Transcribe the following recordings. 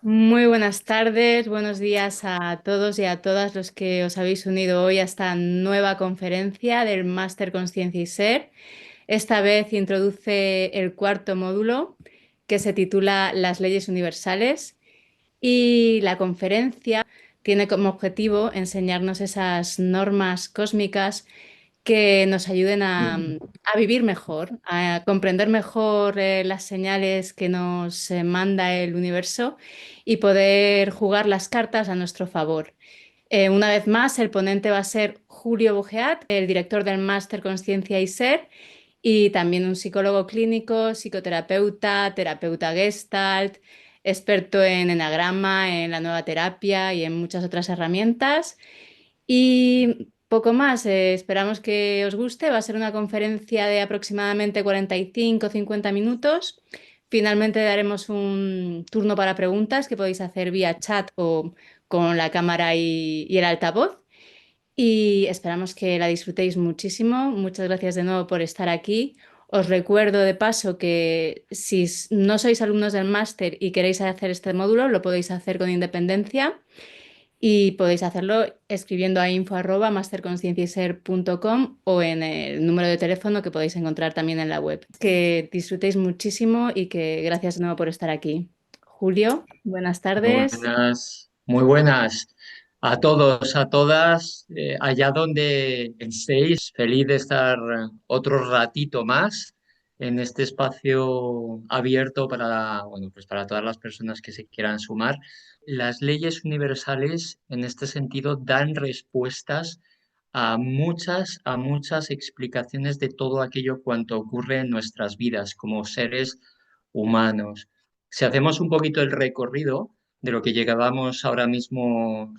Muy buenas tardes, buenos días a todos y a todas los que os habéis unido hoy a esta nueva conferencia del Máster Conciencia y Ser. Esta vez introduce el cuarto módulo que se titula Las leyes universales y la conferencia tiene como objetivo enseñarnos esas normas cósmicas que nos ayuden a vivir mejor, a comprender mejor las señales que nos manda el universo y poder jugar las cartas a nuestro favor. Una vez más, el ponente va a ser Julio Bugeat, el director del Máster Conciencia y Ser, y también un psicólogo clínico, psicoterapeuta, terapeuta Gestalt, experto en enagrama, en la nueva terapia y en muchas otras herramientas. Y poco más, esperamos que os guste. Va a ser una conferencia de aproximadamente 45 o 50 minutos. Finalmente daremos un turno para preguntas que podéis hacer vía chat o con la cámara y el altavoz. Y esperamos que la disfrutéis muchísimo. Muchas gracias de nuevo por estar aquí. Os recuerdo de paso que si no sois alumnos del máster y queréis hacer este módulo, lo podéis hacer con independencia. Y podéis hacerlo escribiendo a info@masterconscienciaser.com o en el número de teléfono que podéis encontrar también en la web. Que disfrutéis muchísimo y que gracias de nuevo por estar aquí. Julio, buenas tardes. Muy buenas a todos, a todas, allá donde estéis. Feliz de estar otro ratito más en este espacio abierto para, bueno, pues para todas las personas que se quieran sumar. Las leyes universales, en este sentido, dan respuestas a muchas explicaciones de todo aquello cuanto ocurre en nuestras vidas como seres humanos. Si hacemos un poquito el recorrido de lo que llegábamos ahora mismo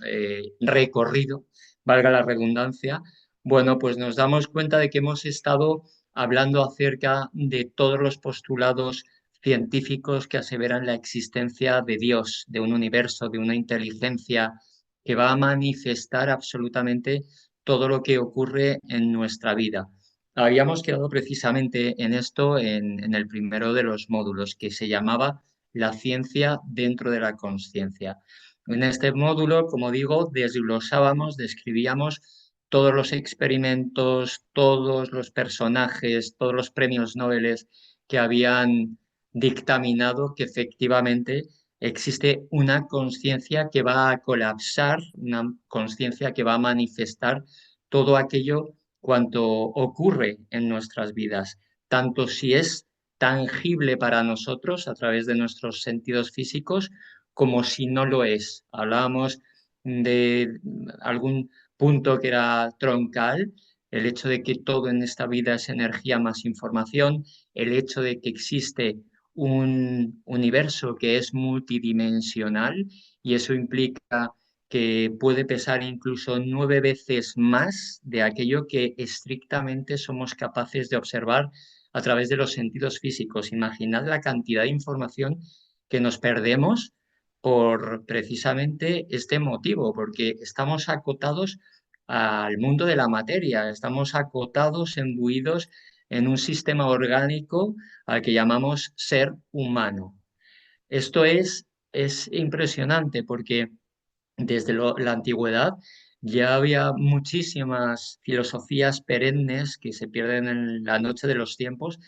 recorrido, valga la redundancia, bueno, pues nos damos cuenta de que hemos estado hablando acerca de todos los postulados científicos que aseveran la existencia de Dios, de un universo, de una inteligencia que va a manifestar absolutamente todo lo que ocurre en nuestra vida. Habíamos quedado precisamente en esto en el primero de los módulos, que se llamaba la ciencia dentro de la conciencia. En este módulo, como digo, desglosábamos, describíamos todos los experimentos, todos los personajes, todos los premios Nobel que habían dictaminado que efectivamente existe una conciencia que va a colapsar, una conciencia que va a manifestar todo aquello cuanto ocurre en nuestras vidas, tanto si es tangible para nosotros a través de nuestros sentidos físicos, como si no lo es. Hablábamos de algún punto que era troncal, el hecho de que todo en esta vida es energía más información, el hecho de que existe un universo que es multidimensional y eso implica que puede pesar incluso 9 veces más de aquello que estrictamente somos capaces de observar a través de los sentidos físicos. Imaginad la cantidad de información que nos perdemos por precisamente este motivo, porque estamos acotados al mundo de la materia, estamos acotados, embuidos en un sistema orgánico al que llamamos ser humano. Esto es impresionante porque desde la antigüedad ya había muchísimas filosofías perennes que se pierden en la noche de los tiempos,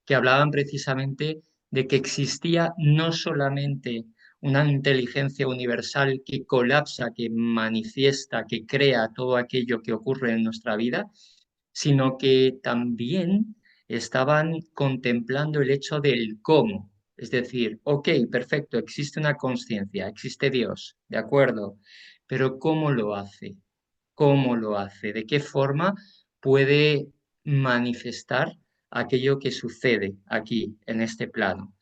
que hablaban precisamente de que existía no solamente una inteligencia universal que colapsa, que manifiesta, que crea todo aquello que ocurre en nuestra vida, sino que también estaban contemplando el hecho del cómo. Es decir, ok, perfecto, existe una conciencia, existe Dios, de acuerdo, pero ¿cómo lo hace? ¿Cómo lo hace? ¿De qué forma puede manifestar aquello que sucede aquí, en este plano?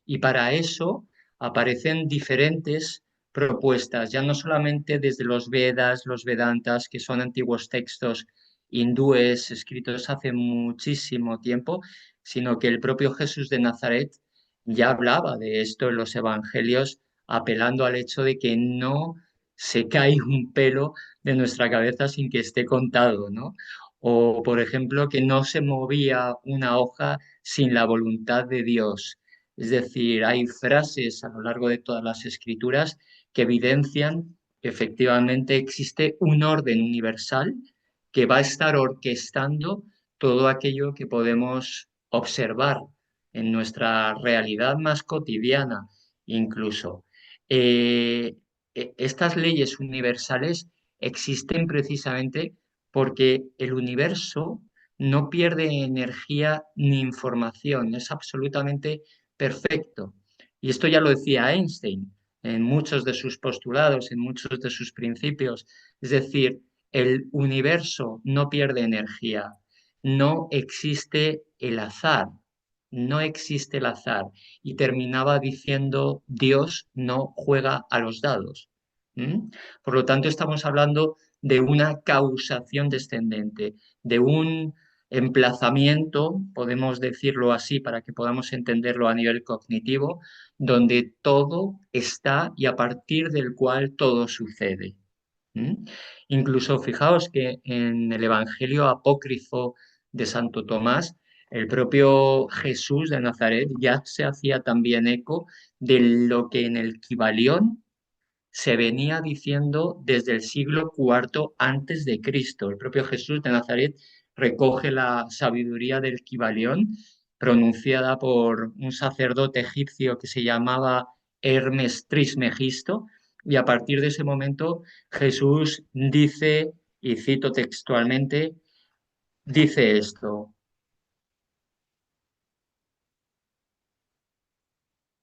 Y para eso aparecen diferentes propuestas, ya no solamente desde los Vedas, los Vedantas, que son antiguos textos hindúes escritos hace muchísimo tiempo, sino que el propio Jesús de Nazaret ya hablaba de esto en los evangelios, apelando al hecho de que no se cae un pelo de nuestra cabeza sin que esté contado, ¿no? O, por ejemplo, que no se movía una hoja sin la voluntad de Dios. Es decir, hay frases a lo largo de todas las escrituras que evidencian que efectivamente existe un orden universal que va a estar orquestando todo aquello que podemos observar en nuestra realidad más cotidiana, incluso. Eh, Estas leyes universales existen precisamente porque el universo no pierde energía ni información, es absolutamente perfecto. Y esto ya lo decía Einstein en muchos de sus postulados, en muchos de sus principios. Es decir, el universo no pierde energía, no existe el azar, no existe el azar. Y terminaba diciendo, Dios no juega a los dados. ¿Mm? Por lo tanto, estamos hablando de una causación descendente, de un emplazamiento, podemos decirlo así para que podamos entenderlo a nivel cognitivo, donde todo está y a partir del cual todo sucede. ¿Mm? Incluso fijaos que en el Evangelio apócrifo de Santo Tomás, el propio Jesús de Nazaret ya se hacía también eco de lo que en el Kibalión se venía diciendo desde el siglo IV antes de Cristo. El propio Jesús de Nazaret recoge la sabiduría del Kibalión pronunciada por un sacerdote egipcio que se llamaba Hermes Trismegisto, y a partir de ese momento Jesús dice, y cito textualmente, dice esto: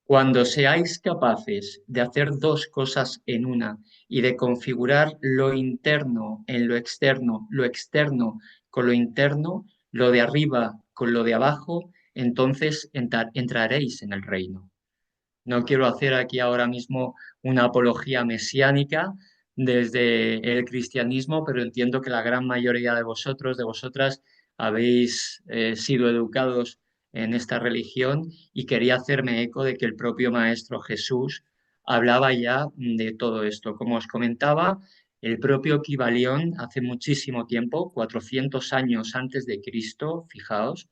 cuando seáis capaces de hacer dos cosas en una y de configurar lo interno en lo externo con lo interno, lo de arriba con lo de abajo, entonces entraréis en el reino. No quiero hacer aquí ahora mismo una apología mesiánica desde el cristianismo, pero entiendo que la gran mayoría de vosotros, de vosotras, habéis sido educados en esta religión y quería hacerme eco de que el propio Maestro Jesús hablaba ya de todo esto. Como os comentaba, el propio Kybalión hace muchísimo tiempo, 400 años antes de Cristo, fijaos,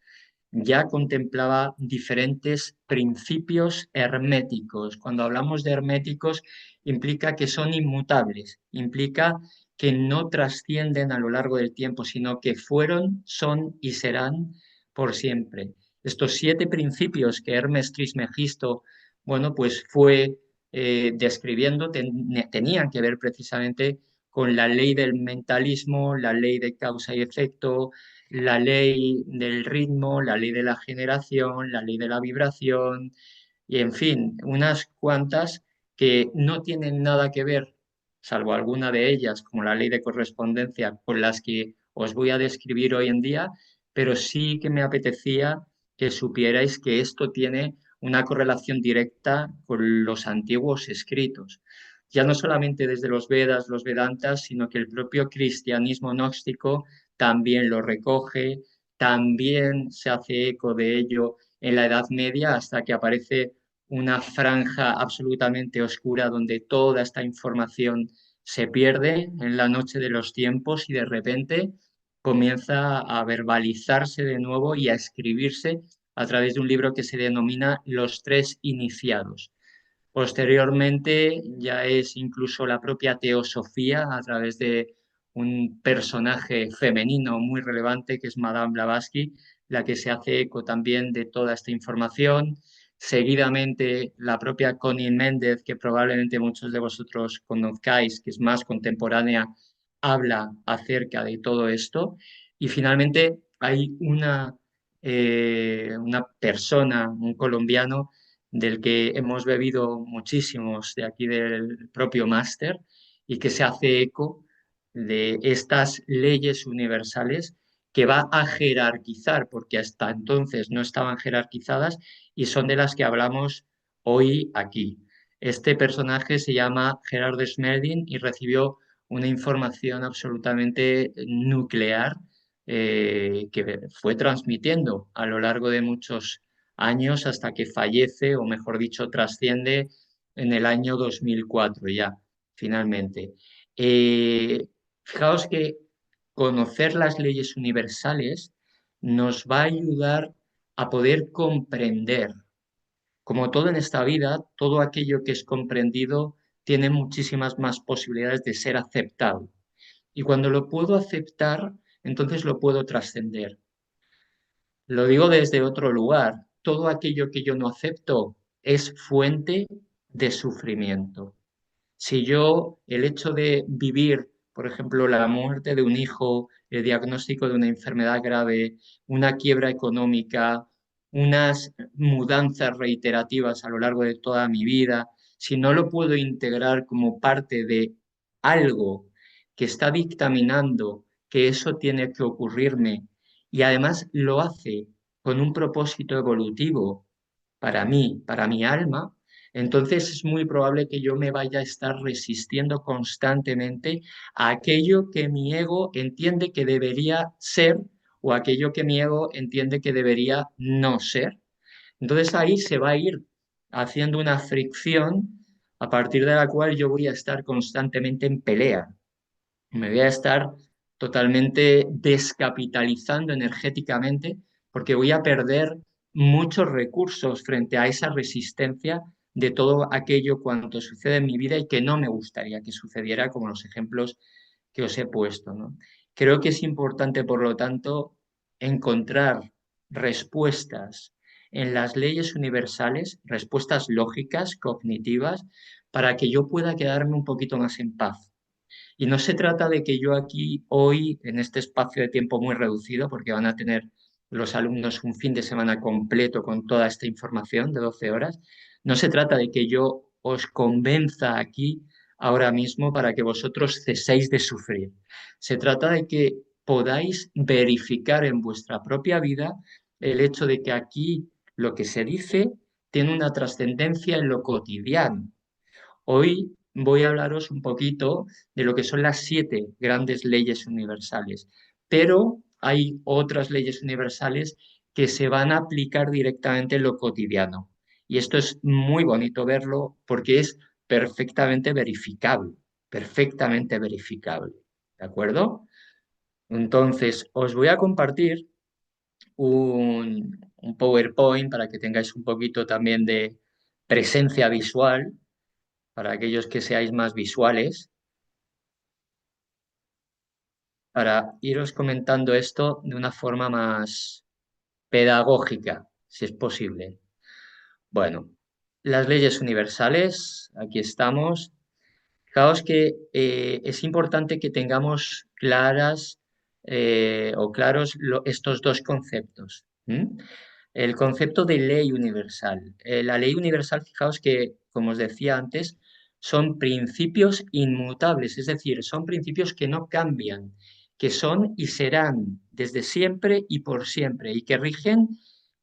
ya contemplaba diferentes principios herméticos. Cuando hablamos de herméticos, implica que son inmutables, implica que no trascienden a lo largo del tiempo, sino que fueron, son y serán por siempre. Estos 7 principios que Hermes Trismegisto, bueno, pues fue describiendo, tenían que ver precisamente con la ley del mentalismo, la ley de causa y efecto, la ley del ritmo, la ley de la generación, la ley de la vibración, y en fin, unas cuantas que no tienen nada que ver, salvo alguna de ellas, como la ley de correspondencia, con las que os voy a describir hoy en día, pero sí que me apetecía que supierais que esto tiene una correlación directa con los antiguos escritos. Ya no solamente desde los Vedas, los Vedantas, sino que el propio cristianismo gnóstico también lo recoge, también se hace eco de ello en la Edad Media hasta que aparece una franja absolutamente oscura donde toda esta información se pierde en la noche de los tiempos y de repente comienza a verbalizarse de nuevo y a escribirse a través de un libro que se denomina Los Tres Iniciados. Posteriormente ya es incluso la propia teosofía a través de un personaje femenino muy relevante que es Madame Blavatsky, la que se hace eco también de toda esta información. Seguidamente la propia Connie Méndez, que probablemente muchos de vosotros conozcáis, que es más contemporánea, habla acerca de todo esto. Y finalmente hay una persona, un colombiano, del que hemos bebido muchísimos de aquí del propio máster y que se hace eco de estas leyes universales que va a jerarquizar, porque hasta entonces no estaban jerarquizadas y son de las que hablamos hoy aquí. Este personaje se llama Gerardo Smelding y recibió una información absolutamente nuclear que fue transmitiendo a lo largo de muchos años hasta que fallece, o mejor dicho, trasciende en el año 2004 ya, finalmente. Eh, Fijaos que conocer las leyes universales nos va a ayudar a poder comprender. Como todo en esta vida, todo aquello que es comprendido tiene muchísimas más posibilidades de ser aceptado. Y cuando lo puedo aceptar, entonces lo puedo trascender. Lo digo desde otro lugar. Todo aquello que yo no acepto es fuente de sufrimiento. Si yo, el hecho de vivir, por ejemplo, la muerte de un hijo, el diagnóstico de una enfermedad grave, una quiebra económica, unas mudanzas reiterativas a lo largo de toda mi vida, si no lo puedo integrar como parte de algo que está dictaminando que eso tiene que ocurrirme y además lo hace con un propósito evolutivo para mí, para mi alma, entonces es muy probable que yo me vaya a estar resistiendo constantemente a aquello que mi ego entiende que debería ser o aquello que mi ego entiende que debería no ser. Entonces ahí se va a ir haciendo una fricción a partir de la cual yo voy a estar constantemente en pelea. Me voy a estar totalmente descapitalizando energéticamente porque voy a perder muchos recursos frente a esa resistencia de todo aquello cuanto sucede en mi vida y que no me gustaría que sucediera, como los ejemplos que os he puesto, ¿no? Creo que es importante, por lo tanto, encontrar respuestas en las leyes universales, respuestas lógicas, cognitivas, para que yo pueda quedarme un poquito más en paz. Y no se trata de que yo aquí hoy, en este espacio de tiempo muy reducido, porque van a tener los alumnos un fin de semana completo con toda esta información de 12 horas, no se trata de que yo os convenza aquí ahora mismo para que vosotros ceséis de sufrir. Se trata de que podáis verificar en vuestra propia vida el hecho de que aquí lo que se dice tiene una trascendencia en lo cotidiano. Hoy voy a hablaros un poquito de lo que son las 7 grandes leyes universales, pero hay otras leyes universales que se van a aplicar directamente en lo cotidiano. Y esto es muy bonito verlo porque es perfectamente verificable. ¿De acuerdo? Entonces, os voy a compartir un PowerPoint para que tengáis un poquito también de presencia visual para aquellos que seáis más visuales, para iros comentando esto de una forma más pedagógica, si es posible. Bueno, las leyes universales, aquí estamos. Fijaos que es importante que tengamos claras o claros estos dos conceptos. ¿M? El concepto de ley universal. La ley universal, fijaos que, como os decía antes, son principios inmutables, es decir, son principios que no cambian, que son y serán desde siempre y por siempre, y que rigen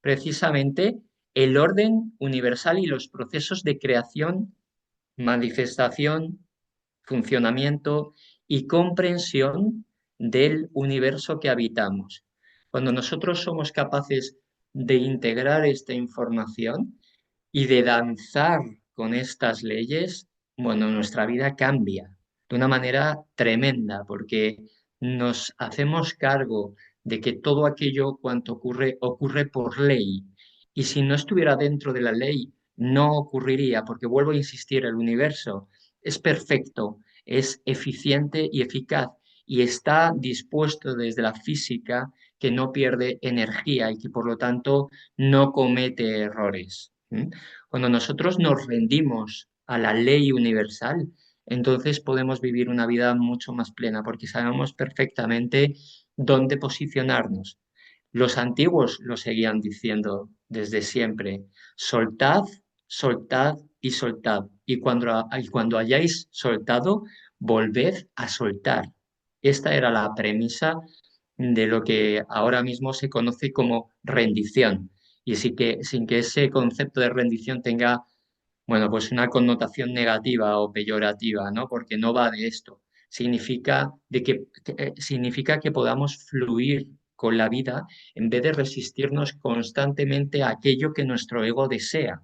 precisamente el orden universal y los procesos de creación, manifestación, funcionamiento y comprensión del universo que habitamos. Cuando nosotros somos capaces de integrar esta información y de danzar con estas leyes, bueno, nuestra vida cambia de una manera tremenda porque nos hacemos cargo de que todo aquello cuanto ocurre ocurre por ley. Y si no estuviera dentro de la ley, no ocurriría, porque vuelvo a insistir, el universo es perfecto, es eficiente y eficaz y está dispuesto desde la física que no pierde energía y que por lo tanto no comete errores. ¿M? Cuando nosotros nos rendimos a la ley universal, entonces podemos vivir una vida mucho más plena porque sabemos perfectamente dónde posicionarnos. Los antiguos lo seguían diciendo desde siempre, soltad, soltad y soltad. Y cuando hayáis soltado, volved a soltar. Esta era la premisa de lo que ahora mismo se conoce como rendición. Y sin que ese concepto de rendición tenga, bueno, pues una connotación negativa o peyorativa, ¿no? Porque no va de esto. Significa que podamos fluir con la vida en vez de resistirnos constantemente a aquello que nuestro ego desea.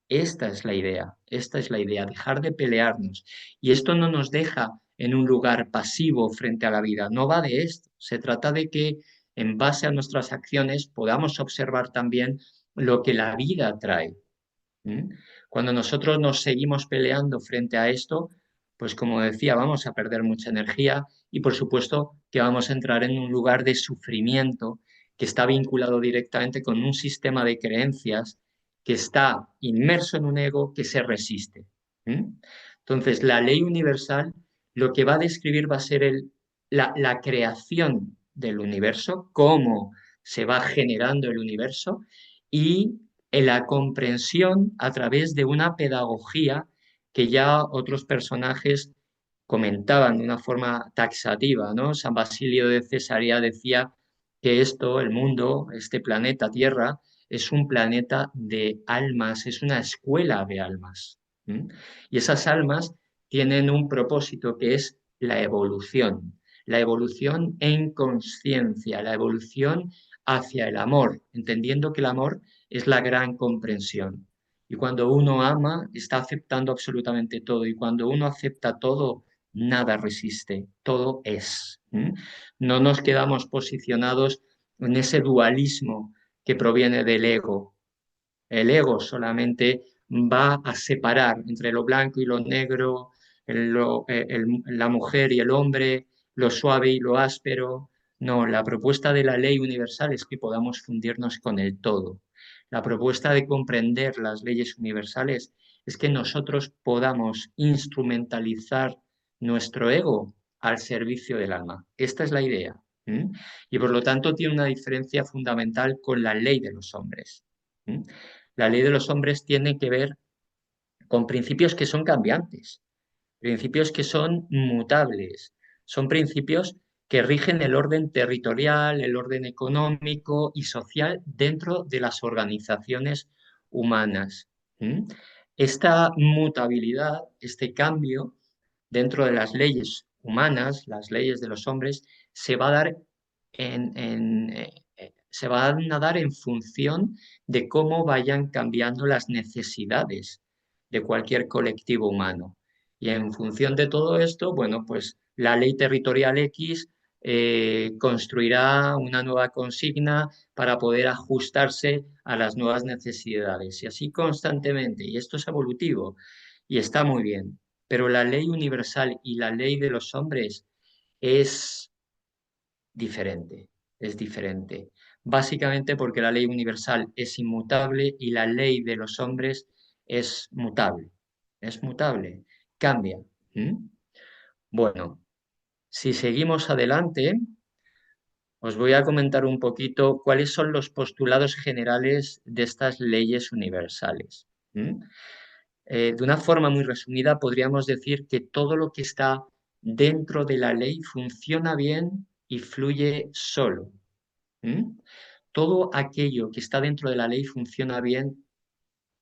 Esta es la idea, dejar de pelearnos. Y esto no nos deja en un lugar pasivo frente a la vida, no va de esto. Se trata de que en base a nuestras acciones podamos observar también lo que la vida trae. ¿Mm? Cuando nosotros nos seguimos peleando frente a esto, pues como decía, vamos a perder mucha energía y por supuesto que vamos a entrar en un lugar de sufrimiento que está vinculado directamente con un sistema de creencias que está inmerso en un ego que se resiste. ¿Mm? Entonces, la ley universal lo que va a describir va a ser la creación del universo, cómo se va generando el universo y en la comprensión a través de una pedagogía que ya otros personajes comentaban de una forma taxativa, ¿no? San Basilio de Cesarea decía que esto, el mundo, este planeta Tierra, es un planeta de almas, es una escuela de almas. ¿M? Y esas almas tienen un propósito que es la evolución en conciencia, la evolución hacia el amor, entendiendo que el amor es la gran comprensión. Y cuando uno ama, está aceptando absolutamente todo. Y cuando uno acepta todo, nada resiste, todo es. ¿M? No nos quedamos posicionados en ese dualismo que proviene del ego. El ego solamente va a separar entre lo blanco y lo negro, la mujer y el hombre, lo suave y lo áspero. No, la propuesta de la ley universal es que podamos fundirnos con el todo. La propuesta de comprender las leyes universales es que nosotros podamos instrumentalizar nuestro ego al servicio del alma. Esta es la idea. ¿M? Y por lo tanto tiene una diferencia fundamental con la ley de los hombres. ¿M? La ley de los hombres tiene que ver con principios que son cambiantes, principios que son mutables, son principios que rigen el orden territorial, el orden económico y social dentro de las organizaciones humanas. ¿Mm? Esta mutabilidad, este cambio dentro de las leyes humanas, las leyes de los hombres, se va a dar se van a dar en función de cómo vayan cambiando las necesidades de cualquier colectivo humano. Y en función de todo esto, bueno, pues la ley territorial X construirá una nueva consigna para poder ajustarse a las nuevas necesidades. Y así constantemente. Y esto es evolutivo y está muy bien. Pero la ley universal y la ley de los hombres es diferente, es diferente. Básicamente porque la ley universal es inmutable y la ley de los hombres es mutable, cambia. ¿Mm? Bueno, si seguimos adelante, os voy a comentar un poquito cuáles son los postulados generales de estas leyes universales. ¿Mm? De una forma muy resumida, podríamos decir que todo lo que está dentro de la ley funciona bien y fluye solo. ¿Mm? Todo aquello que está dentro de la ley funciona bien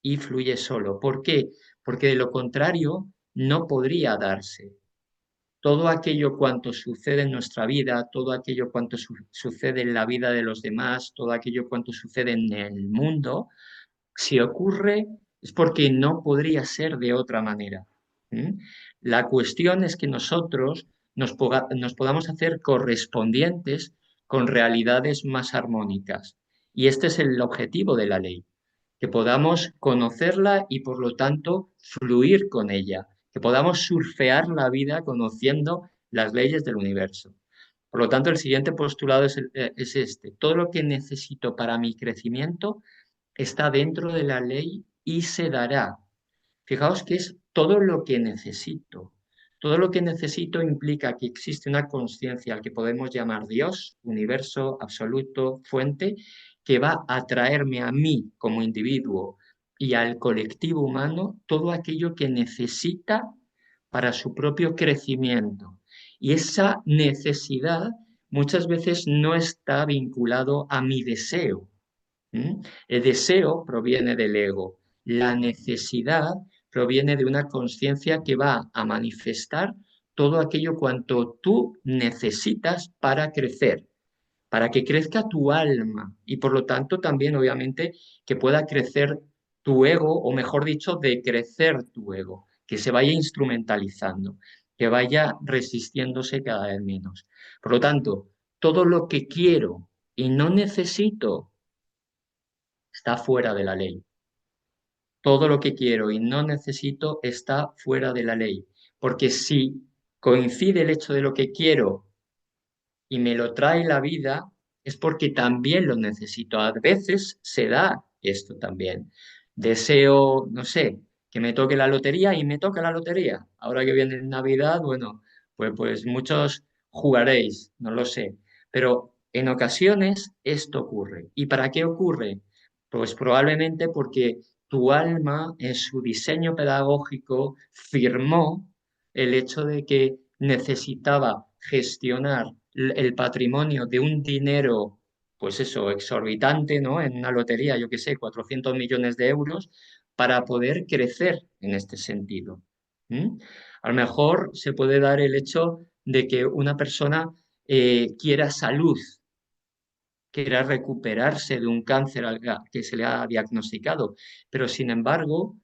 y fluye solo. ¿Por qué? Porque de lo contrario no podría darse. Todo aquello cuanto sucede en nuestra vida, todo aquello cuanto sucede en la vida de los demás, todo aquello cuanto sucede en el mundo, si ocurre es porque no podría ser de otra manera. ¿Mm? La cuestión es que nosotros nos podamos hacer correspondientes con realidades más armónicas. Y este es el objetivo de la ley, que podamos conocerla y por lo tanto fluir con ella, que podamos surfear la vida conociendo las leyes del universo. Por lo tanto, el siguiente postulado es este. Todo lo que necesito para mi crecimiento está dentro de la ley y se dará. Fijaos que es todo lo que necesito. Todo lo que necesito implica que existe una conciencia al que podemos llamar Dios, universo absoluto, fuente, que va a traerme a mí como individuo y al colectivo humano todo aquello que necesita para su propio crecimiento. Y esa necesidad muchas veces no está vinculado a mi deseo. ¿Mm? El deseo proviene del ego. La necesidad proviene de una conciencia que va a manifestar todo aquello cuanto tú necesitas para crecer, para que crezca tu alma y por lo tanto también obviamente que pueda crecer tu ego o mejor dicho, de crecer tu ego, que se vaya instrumentalizando, que vaya resistiéndose cada vez menos. Por lo tanto, todo lo que quiero y no necesito está fuera de la ley. todo lo que quiero y no necesito está fuera de la ley. Porque si coincide el hecho de lo que quiero y me lo trae la vida, es porque también lo necesito. A veces se da esto también. Deseo, no sé, que me toque la lotería y me toca la lotería. Ahora que viene Navidad, bueno, pues muchos jugaréis, no lo sé. Pero en ocasiones esto ocurre. ¿Y para qué ocurre? Pues probablemente porque tu alma en su diseño pedagógico firmó el hecho de que necesitaba gestionar el patrimonio de un dinero, pues eso, exorbitante, ¿no? En una lotería, yo qué sé, 400 millones de euros, para poder crecer en este sentido. ¿Mm? A lo mejor se puede dar el hecho de que una persona quiera salud, quiera recuperarse de un cáncer que se le ha diagnosticado, pero sin embargo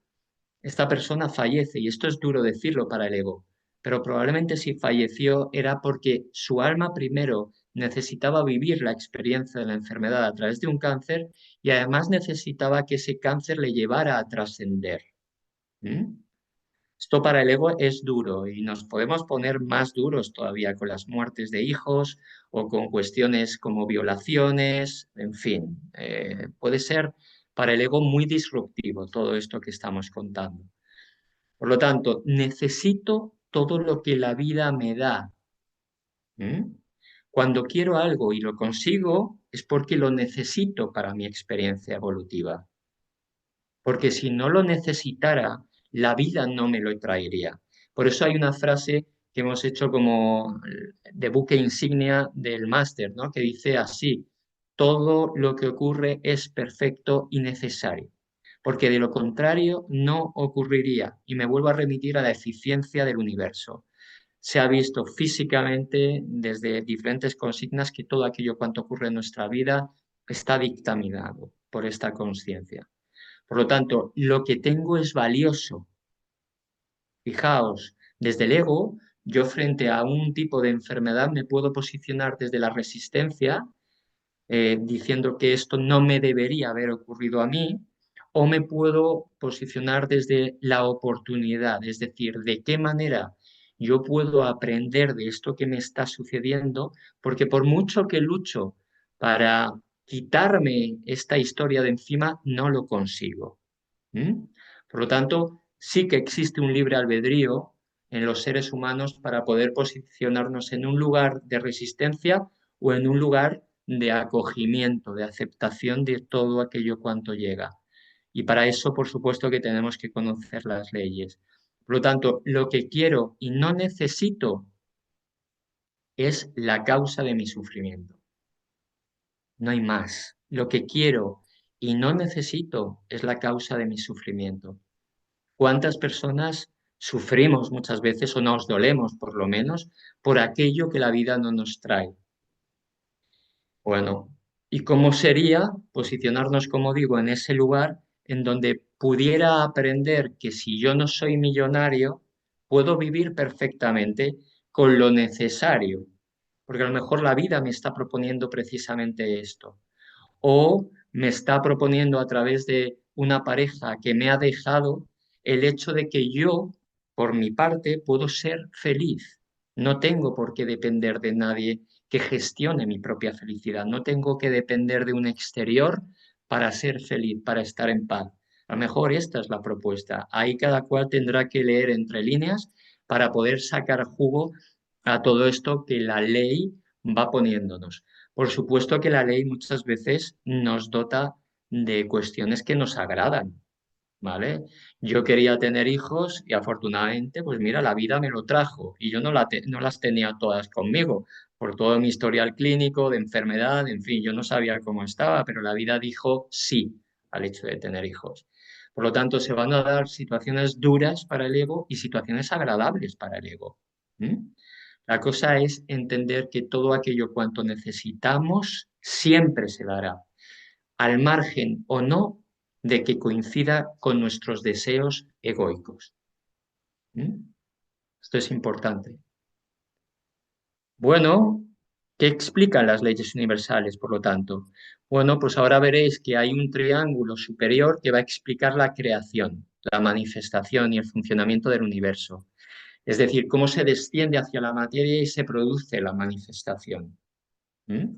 esta persona fallece, y esto es duro decirlo para el ego, pero probablemente si falleció era porque su alma primero necesitaba vivir la experiencia de la enfermedad a través de un cáncer y además necesitaba que ese cáncer le llevara a trascender. ¿Mm? Esto para el ego es duro y nos podemos poner más duros todavía con las muertes de hijos o con cuestiones como violaciones, en fin, puede ser para el ego muy disruptivo todo esto que estamos contando. Por lo tanto, necesito todo lo que la vida me da. ¿Mm? Cuando quiero algo y lo consigo, es porque lo necesito para mi experiencia evolutiva. Porque si no lo necesitara, la vida no me lo traería. Por eso hay una frase que hemos hecho como de buque insignia del máster, ¿no? Que dice así: todo lo que ocurre es perfecto y necesario, porque de lo contrario no ocurriría. Y me vuelvo a remitir a la eficiencia del universo. Se ha visto físicamente desde diferentes consignas que todo aquello cuanto ocurre en nuestra vida está dictaminado por esta conciencia. Por lo tanto, lo que tengo es valioso. Fijaos, desde el ego, yo frente a un tipo de enfermedad me puedo posicionar desde la resistencia, diciendo que esto no me debería haber ocurrido a mí, o me puedo posicionar desde la oportunidad, es decir, de qué manera yo puedo aprender de esto que me está sucediendo, porque por mucho que lucho para quitarme esta historia de encima, no lo consigo. ¿Mm? Por lo tanto, sí que existe un libre albedrío en los seres humanos para poder posicionarnos en un lugar de resistencia o en un lugar de acogimiento, de aceptación de todo aquello cuanto llega. Y para eso, por supuesto, que tenemos que conocer las leyes. Por lo tanto, lo que quiero y no necesito es la causa de mi sufrimiento. No hay más. Lo que quiero y no necesito es la causa de mi sufrimiento. ¿Cuántas personas sufrimos muchas veces o nos dolemos por lo menos por aquello que la vida no nos trae? Bueno, ¿y cómo sería posicionarnos, como digo, en ese lugar en donde pudiera aprender que si yo no soy millonario, puedo vivir perfectamente con lo necesario? Porque a lo mejor la vida me está proponiendo precisamente esto. O me está proponiendo a través de una pareja que me ha dejado el hecho de que yo, por mi parte, puedo ser feliz. No tengo por qué depender de nadie que gestione mi propia felicidad. No tengo que depender de un exterior para ser feliz, para estar en paz. A lo mejor esta es la propuesta. Ahí cada cual tendrá que leer entre líneas para poder sacar jugo a todo esto que la ley va poniéndonos. Por supuesto que la ley muchas veces nos dota de cuestiones que nos agradan, ¿vale? Yo quería tener hijos y afortunadamente, pues mira, la vida me lo trajo y yo no las tenía todas conmigo por todo mi historial clínico, de enfermedad, en fin, yo no sabía cómo estaba, pero la vida dijo sí al hecho de tener hijos. Por lo tanto, se van a dar situaciones duras para el ego y situaciones agradables para el ego. ¿Mm? La cosa es entender que todo aquello cuanto necesitamos siempre se dará, al margen o no de que coincida con nuestros deseos egoicos. ¿Mm? Esto es importante. Bueno, ¿qué explican las leyes universales, por lo tanto? Bueno, pues ahora veréis que hay un triángulo superior que va a explicar la creación, la manifestación y el funcionamiento del universo. Es decir, cómo se desciende hacia la materia y se produce la manifestación. ¿Mm?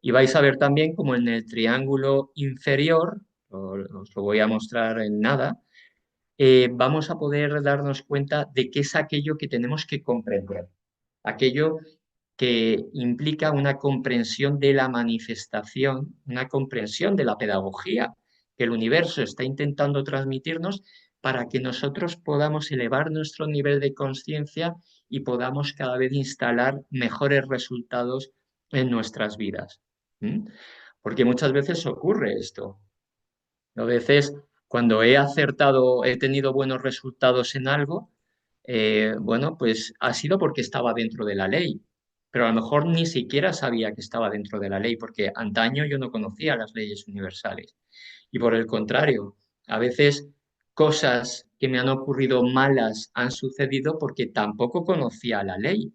Y vais a ver también cómo en el triángulo inferior, os lo voy a mostrar en nada, vamos a poder darnos cuenta de qué es aquello que tenemos que comprender, aquello que implica una comprensión de la manifestación, una comprensión de la pedagogía que el universo está intentando transmitirnos para que nosotros podamos elevar nuestro nivel de conciencia y podamos cada vez instalar mejores resultados en nuestras vidas. ¿Mm? Porque muchas veces ocurre esto. A veces, cuando he acertado, he tenido buenos resultados en algo, bueno, pues ha sido porque estaba dentro de la ley, pero a lo mejor ni siquiera sabía que estaba dentro de la ley, porque antaño yo no conocía las leyes universales. Y por el contrario, a veces cosas que me han ocurrido malas han sucedido porque tampoco conocía la ley.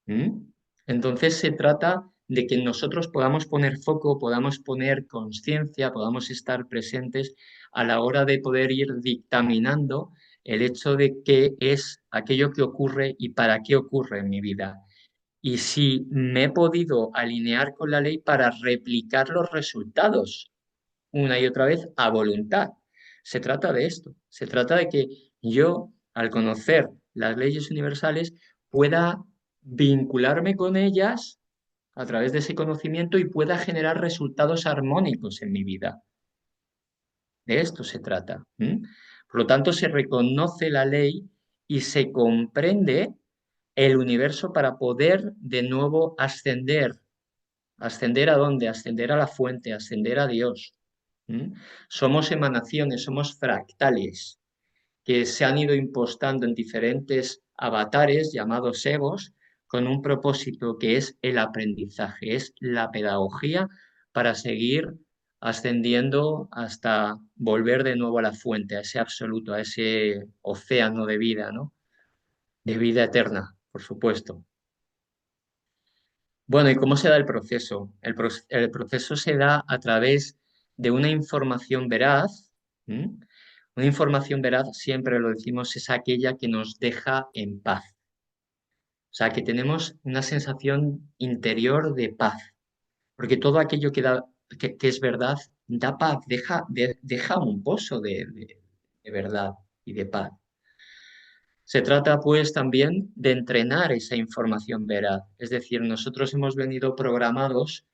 ¿Mm? Entonces se trata de que nosotros podamos poner foco, podamos poner conciencia, podamos estar presentes a la hora de poder ir dictaminando el hecho de qué es aquello que ocurre y para qué ocurre en mi vida. Y si me he podido alinear con la ley para replicar los resultados una y otra vez a voluntad. Se trata de esto, se trata de que yo, al conocer las leyes universales, pueda vincularme con ellas a través de ese conocimiento y pueda generar resultados armónicos en mi vida. De esto se trata. ¿M? Por lo tanto, se reconoce la ley y se comprende el universo para poder de nuevo ascender. ¿Ascender a dónde? Ascender a la fuente, ascender a Dios. ¿Mm? Somos emanaciones, somos fractales que se han ido impostando en diferentes avatares llamados egos con un propósito que es el aprendizaje, es la pedagogía para seguir ascendiendo hasta volver de nuevo a la fuente, a ese absoluto, a ese océano de vida, ¿no? De vida eterna, por supuesto. Bueno, ¿y cómo se da el proceso? El proceso se da a través de una información veraz. ¿M? Una información veraz, siempre lo decimos, es aquella que nos deja en paz. O sea, que tenemos una sensación interior de paz, porque todo aquello que es verdad da paz, deja un pozo de verdad y de paz. Se trata pues también de entrenar esa información veraz, es decir, nosotros hemos venido programados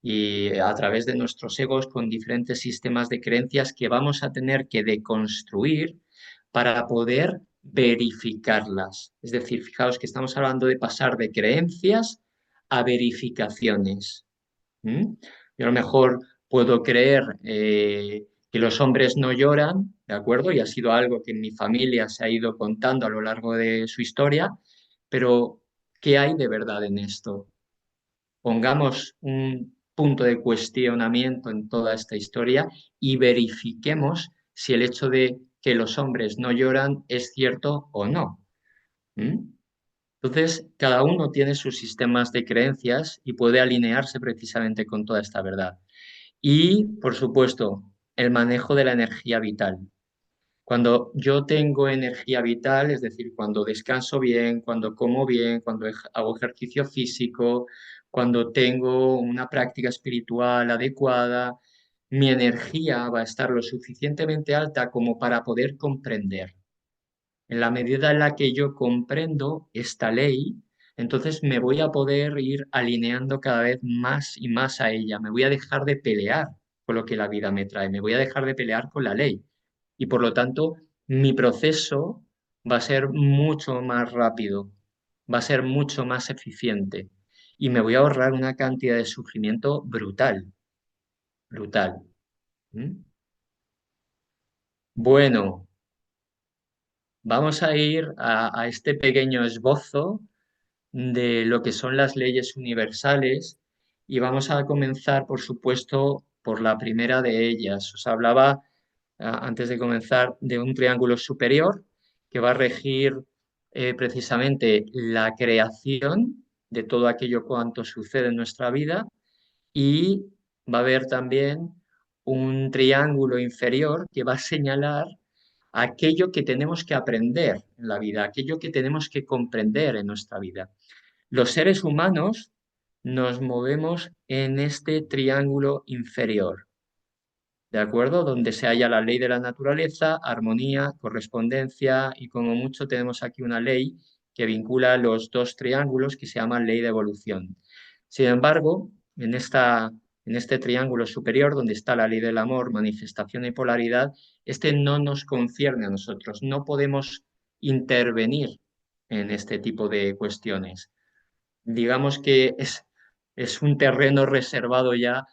y a través de nuestros egos con diferentes sistemas de creencias que vamos a tener que deconstruir para poder verificarlas. Es decir, fijaos que estamos hablando de pasar de creencias a verificaciones. ¿Mm? Yo a lo mejor puedo creer que los hombres no lloran, ¿de acuerdo? Y ha sido algo que en mi familia se ha ido contando a lo largo de su historia, pero ¿qué hay de verdad en esto? Pongamos un punto de cuestionamiento en toda esta historia y verifiquemos si el hecho de que los hombres no lloran es cierto o no. ¿Mm? Entonces, cada uno tiene sus sistemas de creencias y puede alinearse precisamente con toda esta verdad. Y, por supuesto, el manejo de la energía vital. Cuando yo tengo energía vital, es decir, cuando descanso bien, cuando como bien, cuando hago ejercicio físico, cuando tengo una práctica espiritual adecuada, mi energía va a estar lo suficientemente alta como para poder comprender. En la medida en la que yo comprendo esta ley, entonces me voy a poder ir alineando cada vez más y más a ella. Me voy a dejar de pelear con lo que la vida me trae, me voy a dejar de pelear con la ley. Y por lo tanto, mi proceso va a ser mucho más rápido, va a ser mucho más eficiente y me voy a ahorrar una cantidad de sufrimiento brutal, brutal. ¿Mm? Bueno, vamos a ir a este pequeño esbozo de lo que son las leyes universales y vamos a comenzar, por supuesto, por la primera de ellas. Os hablaba antes de comenzar de un triángulo superior que va a regir precisamente la creación de todo aquello cuanto sucede en nuestra vida y va a haber también un triángulo inferior que va a señalar aquello que tenemos que aprender en la vida, aquello que tenemos que comprender en nuestra vida. Los seres humanos nos movemos en este triángulo inferior, ¿de acuerdo? Donde se halla la ley de la naturaleza, armonía, correspondencia y como mucho tenemos aquí una ley que vincula los dos triángulos que se llama ley de evolución. Sin embargo, en este triángulo superior donde está la ley del amor, manifestación y polaridad, este no nos concierne a nosotros, no podemos intervenir en este tipo de cuestiones. Digamos que es un terreno reservado ya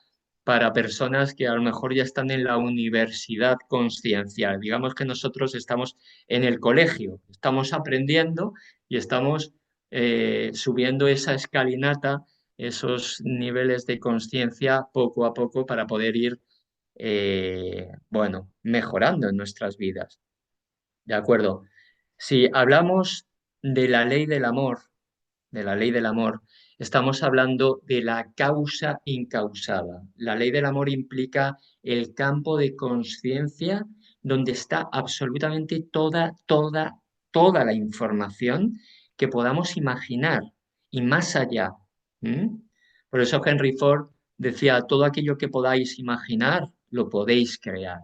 para personas que a lo mejor ya están en la universidad consciencial. Digamos que nosotros estamos en el colegio, estamos aprendiendo y estamos subiendo esa escalinata, esos niveles de conciencia poco a poco para poder ir, bueno, mejorando en nuestras vidas. ¿De acuerdo? Si hablamos de la ley del amor, de la ley del amor, estamos hablando de la causa incausada. La ley del amor implica el campo de conciencia donde está absolutamente toda la información que podamos imaginar y más allá. ¿Mm? Por eso Henry Ford decía, todo aquello que podáis imaginar, lo podéis crear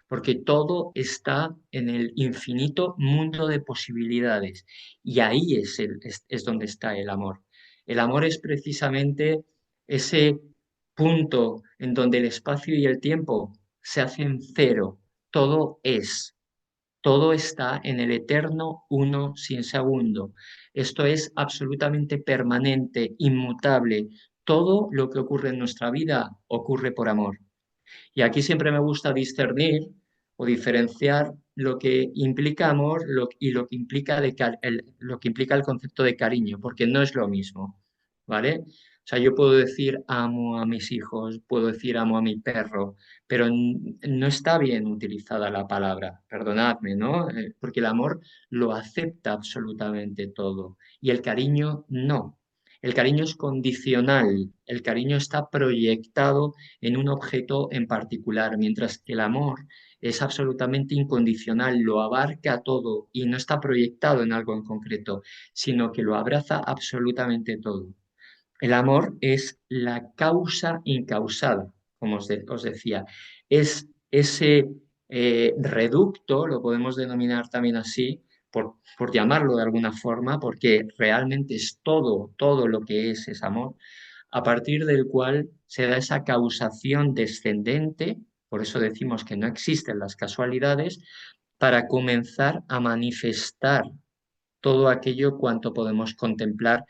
porque todo está en el infinito mundo de posibilidades y ahí es donde está el amor. El amor es precisamente ese punto en donde el espacio y el tiempo se hacen cero, todo es. Todo está en el eterno uno sin segundo. Esto es absolutamente permanente, inmutable. Todo lo que ocurre en nuestra vida ocurre por amor. Y aquí siempre me gusta discernir o diferenciar lo que implica amor y lo que implica, lo que implica el concepto de cariño, porque no es lo mismo, ¿vale? O sea, yo puedo decir amo a mis hijos, puedo decir amo a mi perro, pero no está bien utilizada la palabra, perdonadme, ¿no? Porque el amor lo acepta absolutamente todo y el cariño no. El cariño es condicional, el cariño está proyectado en un objeto en particular, mientras que el amor es absolutamente incondicional, lo abarca todo y no está proyectado en algo en concreto, sino que lo abraza absolutamente todo. El amor es la causa incausada, como os decía, es ese reducto, lo podemos denominar también así, por llamarlo de alguna forma, porque realmente es todo lo que es amor, a partir del cual se da esa causación descendente, por eso decimos que no existen las casualidades, para comenzar a manifestar todo aquello cuanto podemos contemplar,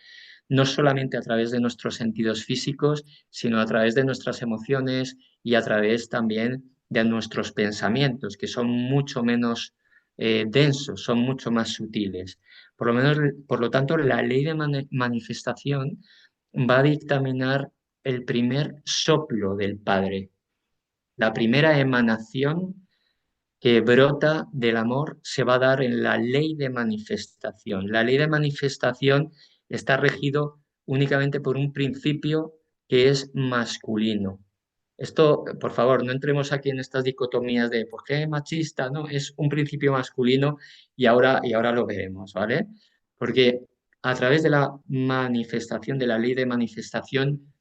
no solamente a través de nuestros sentidos físicos, sino a través de nuestras emociones y a través también de nuestros pensamientos, que son mucho menos densos, son mucho más sutiles. Por lo menos, por lo tanto, la ley de manifestación va a dictaminar el primer soplo del Padre, la primera emanación que brota del amor se va a dar en la ley de manifestación. La ley de manifestación está regido únicamente por un principio que es masculino. Esto, por favor, no entremos aquí en estas dicotomías de por qué machista, no, es un principio masculino y ahora lo veremos, ¿vale? Porque a través de la manifestación, de la ley de manifestación,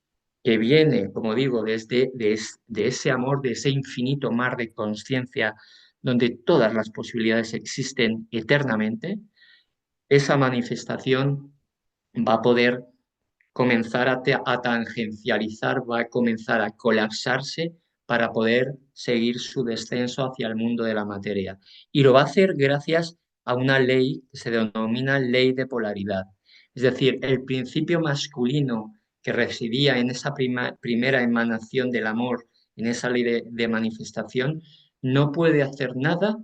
que viene, como digo, de ese amor, de ese infinito mar de conciencia donde todas las posibilidades existen eternamente, esa manifestación va a poder comenzar a tangencializar, va a comenzar a colapsarse para poder seguir su descenso hacia el mundo de la materia. Y lo va a hacer gracias a una ley que se denomina ley de polaridad. Es decir, el principio masculino que residía en esa primera emanación del amor, en esa ley de manifestación, no puede hacer nada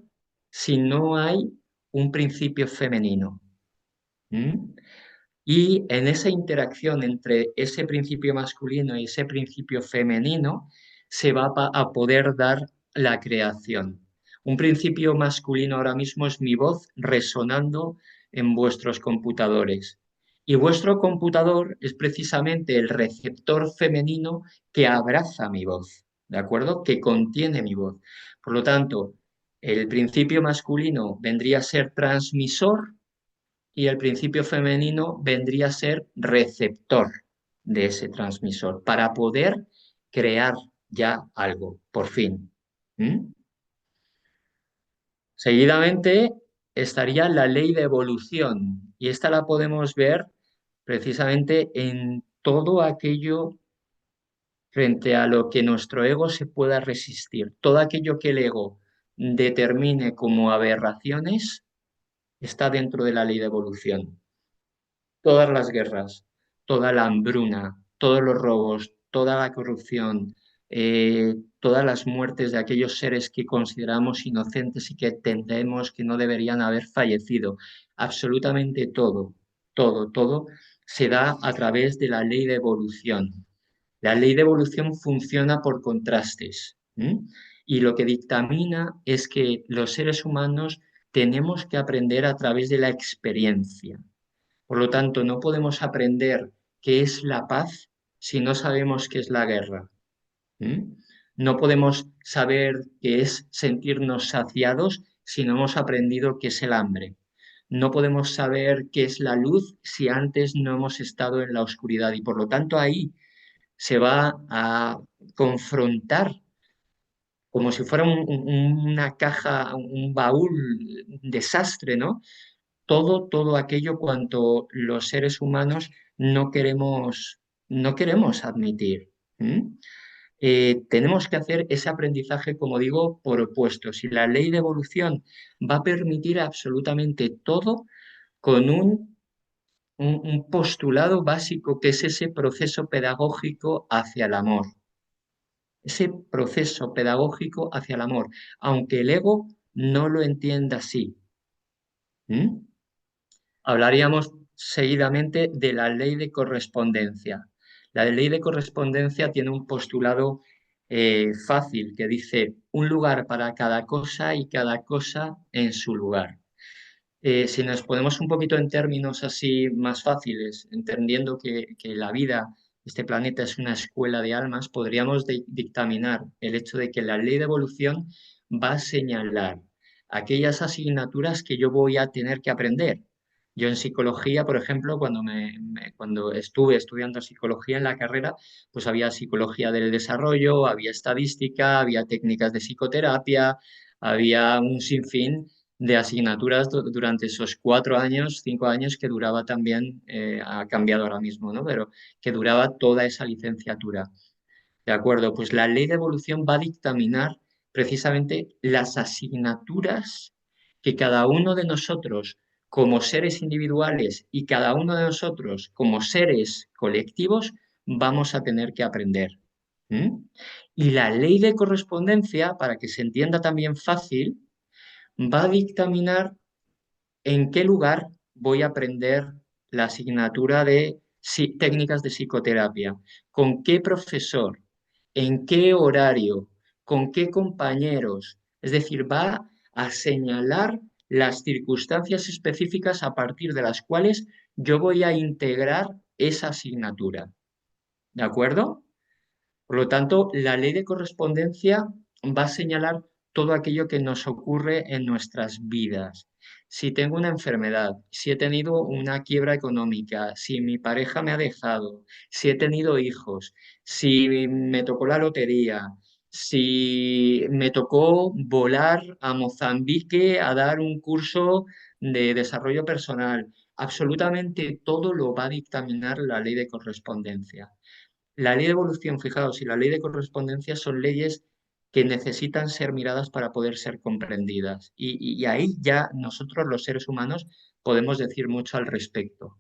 si no hay un principio femenino. ¿Mm? Y en esa interacción entre ese principio masculino y ese principio femenino se va a poder dar la creación. Un principio masculino ahora mismo es mi voz resonando en vuestros computadores. Y vuestro computador es precisamente el receptor femenino que abraza mi voz, ¿de acuerdo? Que contiene mi voz. Por lo tanto, el principio masculino vendría a ser transmisor y el principio femenino vendría a ser receptor de ese transmisor para poder crear ya algo, por fin. ¿Mm? Seguidamente estaría la ley de evolución y esta la podemos ver precisamente en todo aquello frente a lo que nuestro ego se pueda resistir. Todo aquello que el ego determine como aberraciones está dentro de la ley de evolución. Todas las guerras, toda la hambruna, todos los robos, toda la corrupción, todas las muertes de aquellos seres que consideramos inocentes y que entendemos que no deberían haber fallecido. Absolutamente todo, todo se da a través de la ley de evolución. La ley de evolución funciona por contrastes, ¿m? Y lo que dictamina es que los seres humanos tenemos que aprender a través de la experiencia. Por lo tanto, no podemos aprender qué es la paz si no sabemos qué es la guerra. ¿M? No podemos saber qué es sentirnos saciados si no hemos aprendido qué es el hambre. No podemos saber qué es la luz si antes no hemos estado en la oscuridad. Y por lo tanto ahí se va a confrontar como si fuera una caja, un baúl, un desastre, ¿no? Todo aquello cuanto los seres humanos no queremos admitir. ¿M? Tenemos que hacer ese aprendizaje, como digo, por opuestos. Y la ley de evolución va a permitir absolutamente todo con un postulado básico que es ese proceso pedagógico hacia el amor. Ese proceso pedagógico hacia el amor, aunque el ego no lo entienda así. ¿M? Hablaríamos seguidamente de la ley de correspondencia. La ley de correspondencia tiene un postulado fácil que dice un lugar para cada cosa y cada cosa en su lugar. Si nos ponemos un poquito en términos así más fáciles, entendiendo que la vida, este planeta es una escuela de almas, podríamos dictaminar el hecho de que la ley de evolución va a señalar aquellas asignaturas que yo voy a tener que aprender. Yo en psicología, por ejemplo, cuando estuve estudiando psicología en la carrera, pues había psicología del desarrollo, había estadística, había técnicas de psicoterapia, había un sinfín de asignaturas durante esos 4 años, 5 años que duraba también, ha cambiado ahora mismo, ¿no? Pero que duraba toda esa licenciatura. De acuerdo, pues la ley de evolución va a dictaminar precisamente las asignaturas que cada uno de nosotros como seres individuales y cada uno de nosotros como seres colectivos vamos a tener que aprender. ¿M? Y la ley de correspondencia, para que se entienda también fácil, va a dictaminar en qué lugar voy a aprender la asignatura de técnicas de psicoterapia, con qué profesor, en qué horario, con qué compañeros. Es decir, va a señalar las circunstancias específicas a partir de las cuales yo voy a integrar esa asignatura. ¿De acuerdo? Por lo tanto, la ley de correspondencia va a señalar todo aquello que nos ocurre en nuestras vidas. Si tengo una enfermedad, si he tenido una quiebra económica, si mi pareja me ha dejado, si he tenido hijos, si me tocó la lotería, si me tocó volar a Mozambique a dar un curso de desarrollo personal, absolutamente todo lo va a dictaminar la ley de correspondencia. La ley de evolución, fijaos, y la ley de correspondencia son leyes que necesitan ser miradas para poder ser comprendidas. Y ahí ya nosotros los seres humanos podemos decir mucho al respecto.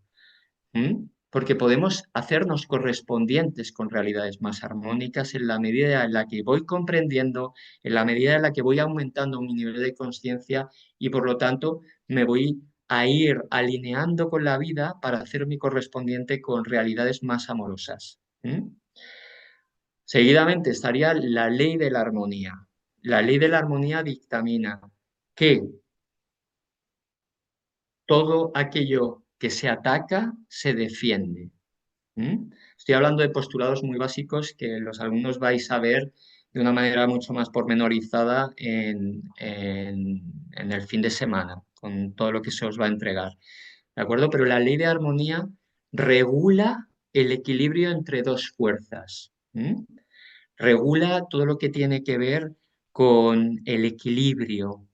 ¿M? Porque podemos hacernos correspondientes con realidades más armónicas en la medida en la que voy comprendiendo, en la medida en la que voy aumentando mi nivel de conciencia y por lo tanto me voy a ir alineando con la vida para hacerme correspondiente con realidades más amorosas. ¿M? Seguidamente estaría la ley de la armonía. La ley de la armonía dictamina que todo aquello que se ataca, se defiende. ¿Mm? Estoy hablando de postulados muy básicos que los alumnos vais a ver de una manera mucho más pormenorizada en el fin de semana, con todo lo que se os va a entregar. ¿De acuerdo? Pero la ley de armonía regula el equilibrio entre dos fuerzas. ¿Mm? Regula todo lo que tiene que ver con el equilibrio,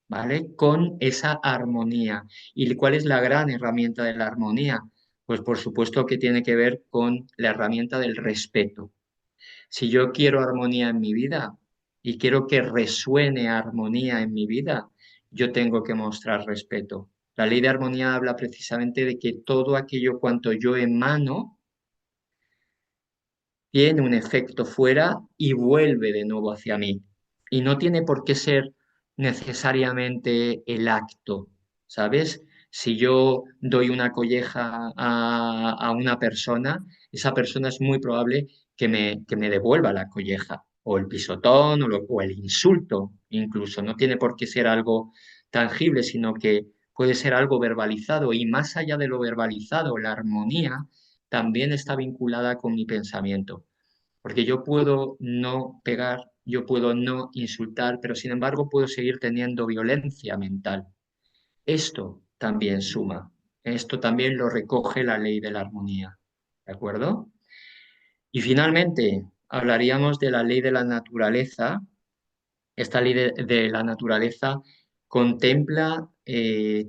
¿vale? Con esa armonía. ¿Y cuál es la gran herramienta de la armonía? Pues por supuesto que tiene que ver con la herramienta del respeto. Si yo quiero armonía en mi vida y quiero que resuene armonía en mi vida, yo tengo que mostrar respeto. La ley de armonía habla precisamente de que todo aquello cuanto yo emano tiene un efecto fuera y vuelve de nuevo hacia mí. Y no tiene por qué ser necesariamente el acto, ¿sabes? Si yo doy una colleja a una persona, esa persona es muy probable que me devuelva la colleja, o el pisotón, o el insulto, incluso. No tiene por qué ser algo tangible, sino que puede ser algo verbalizado. Y más allá de lo verbalizado, la armonía también está vinculada con mi pensamiento. Porque yo puedo no pegar, yo puedo no insultar, pero sin embargo puedo seguir teniendo violencia mental. Esto también suma. Esto también lo recoge la ley de la armonía. ¿De acuerdo? Y finalmente, hablaríamos de la ley de la naturaleza. Esta ley de la naturaleza contempla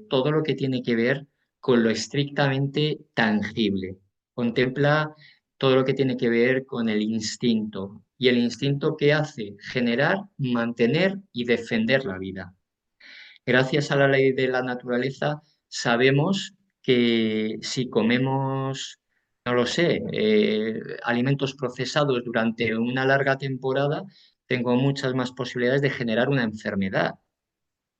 todo lo que tiene que ver con lo estrictamente tangible. Contempla todo lo que tiene que ver con el instinto. ¿Y el instinto qué hace? Generar, mantener y defender la vida. Gracias a la ley de la naturaleza sabemos que si comemos, no lo sé, alimentos procesados durante una larga temporada, tengo muchas más posibilidades de generar una enfermedad.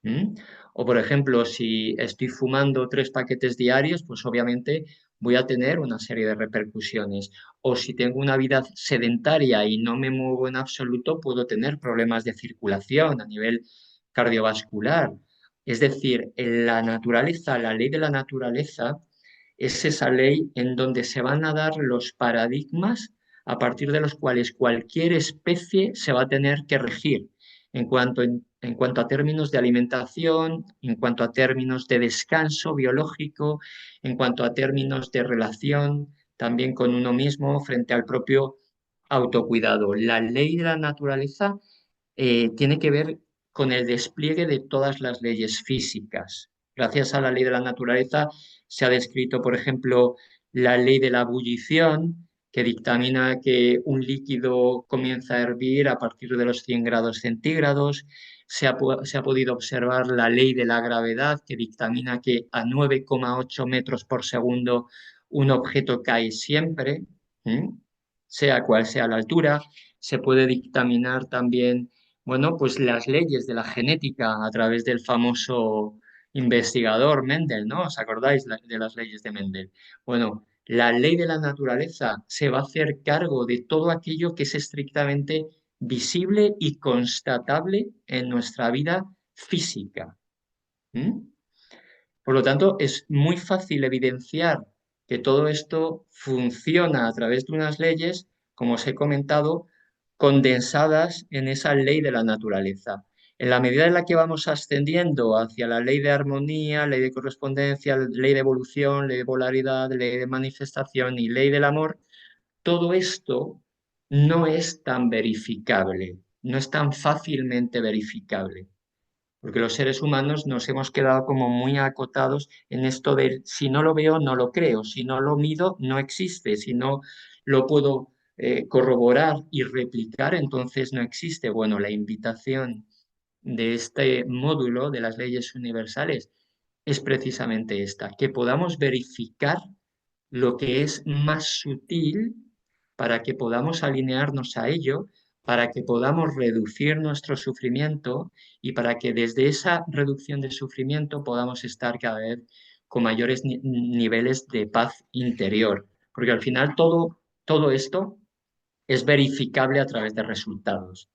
¿Mm? O por ejemplo, si estoy fumando 3 paquetes diarios, pues obviamente voy a tener una serie de repercusiones. O si tengo una vida sedentaria y no me muevo en absoluto, puedo tener problemas de circulación a nivel cardiovascular. Es decir, en la naturaleza, la ley de la naturaleza es esa ley en donde se van a dar los paradigmas a partir de los cuales cualquier especie se va a tener que regir en cuanto a términos de alimentación, en cuanto a términos de descanso biológico, en cuanto a términos de relación también con uno mismo frente al propio autocuidado. La ley de la naturaleza tiene que ver con el despliegue de todas las leyes físicas. Gracias a la ley de la naturaleza se ha descrito, por ejemplo, la ley de la ebullición, que dictamina que un líquido comienza a hervir a partir de los 100 grados centígrados. Se ha podido observar la ley de la gravedad, que dictamina que a 9,8 metros por segundo un objeto cae siempre, ¿m? Sea cual sea la altura. Se puede dictaminar también, bueno, pues las leyes de la genética a través del famoso investigador Mendel, ¿no? ¿Os acordáis de las leyes de Mendel? Bueno, la ley de la naturaleza se va a hacer cargo de todo aquello que es estrictamente visible y constatable en nuestra vida física. ¿Mm? Por lo tanto, es muy fácil evidenciar que todo esto funciona a través de unas leyes, como os he comentado, condensadas en esa ley de la naturaleza. En la medida en la que vamos ascendiendo hacia la ley de armonía, ley de correspondencia, ley de evolución, ley de polaridad, ley de manifestación y ley del amor, todo esto no es tan verificable, no es tan fácilmente verificable, porque los seres humanos nos hemos quedado como muy acotados en esto de si no lo veo, no lo creo, si no lo mido, no existe, si no lo puedo corroborar y replicar, entonces no existe. Bueno, la invitación de este módulo de las leyes universales es precisamente esta, que podamos verificar lo que es más sutil para que podamos alinearnos a ello, para que podamos reducir nuestro sufrimiento y para que desde esa reducción de sufrimiento podamos estar cada vez con mayores niveles de paz interior. Porque al final todo esto es verificable a través de resultados.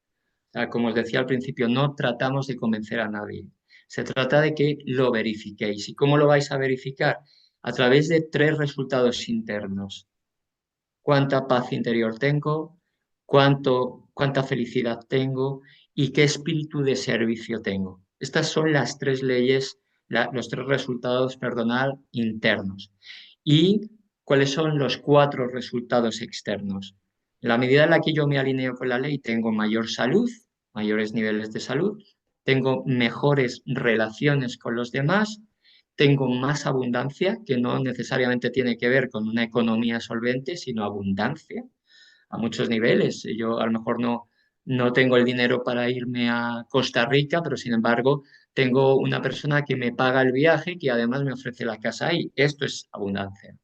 O sea, como os decía al principio, no tratamos de convencer a nadie. Se trata de que lo verifiquéis. ¿Y cómo lo vais a verificar? a través de tres resultados internos. Cuánta paz interior tengo, cuánta felicidad tengo y qué espíritu de servicio tengo. Estas son las tres leyes, los tres resultados, perdonad, internos. ¿Y cuáles son los cuatro resultados externos? En la medida en la que yo me alineo con la ley, tengo mayor salud, mayores niveles de salud, tengo mejores relaciones con los demás, tengo más abundancia, que no necesariamente tiene que ver con una economía solvente, sino abundancia a muchos niveles. Yo a lo mejor no tengo el dinero para irme a Costa Rica, pero sin embargo tengo una persona que me paga el viaje, que además me ofrece la casa ahí. Esto es abundancia.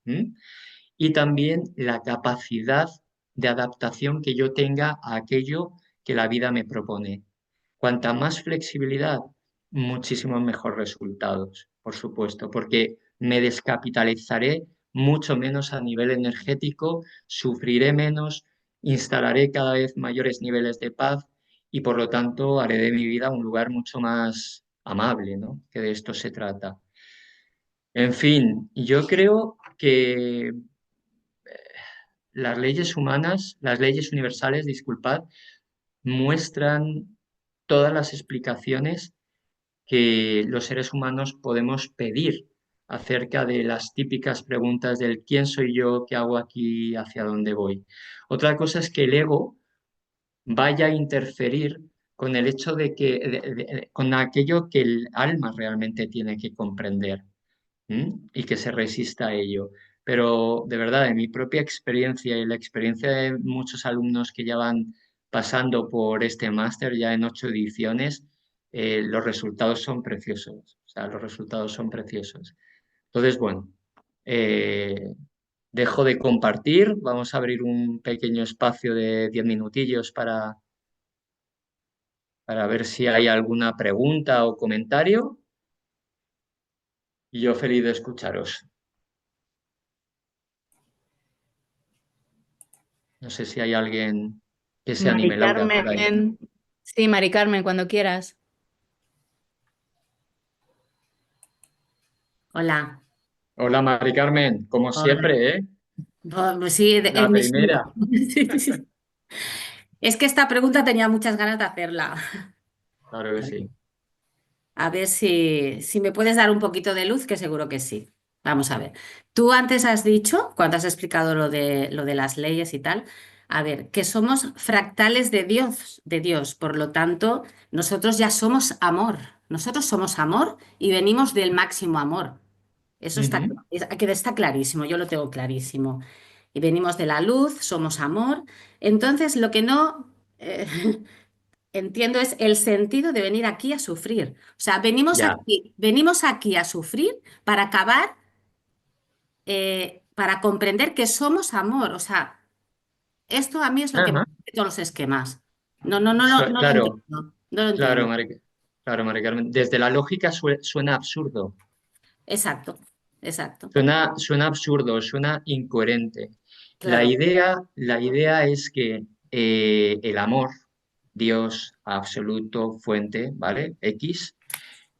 Y también la capacidad de adaptación que yo tenga a aquello que la vida me propone. Cuanta más flexibilidad, muchísimos mejores resultados, por supuesto, porque me descapitalizaré mucho menos a nivel energético, sufriré menos, instalaré cada vez mayores niveles de paz y por lo tanto haré de mi vida un lugar mucho más amable, ¿no? Que de esto se trata. En fin, yo creo que las leyes humanas, las leyes universales, disculpad, muestran todas las explicaciones que los seres humanos podemos pedir acerca de las típicas preguntas del quién soy yo, qué hago aquí, hacia dónde voy. Otra cosa es que el ego vaya a interferir con el hecho de que, con aquello que el alma realmente tiene que comprender. Y que se resista a ello. Pero de verdad, en mi propia experiencia y la experiencia de muchos alumnos que ya van pasando por este máster ya en 8 ediciones, los resultados son preciosos. O sea, los resultados son preciosos. Entonces, bueno, eh, dejo de compartir. Vamos a abrir un pequeño espacio de 10 minutillos para ver si hay alguna pregunta o comentario. Y yo feliz de escucharos. No sé si hay alguien que se Mari anime, Laura, por ahí. Carmen. Sí, Mari Carmen, cuando quieras. Hola. Hola, Mari Carmen, como Hola. siempre, ¿eh? Pues sí, La el mismo. primera. Es que esta pregunta tenía muchas ganas de hacerla. Claro que sí. A ver si me puedes dar un poquito de luz, que seguro que sí. Vamos a ver. Tú antes has dicho, cuando has explicado lo de las leyes y tal, a ver, que somos fractales de Dios. Por lo tanto, nosotros ya somos amor. Nosotros somos amor y venimos del máximo amor. Eso está, Ujú. está clarísimo, yo lo tengo clarísimo. Y venimos de la luz, somos amor. Entonces, lo que no entiendo es el sentido de venir aquí a sufrir. O sea, Ya. venimos aquí a sufrir para acabar, para comprender que somos amor. O sea, esto a mí es lo que me Ajá. hace todos los esquemas. No lo Claro, entiendo. No lo claro, entiendo. Mari Carmen. Desde la lógica suena absurdo. Exacto, exacto. Suena absurdo, suena incoherente. Claro. La idea es que el amor, Dios absoluto, fuente, ¿vale? X,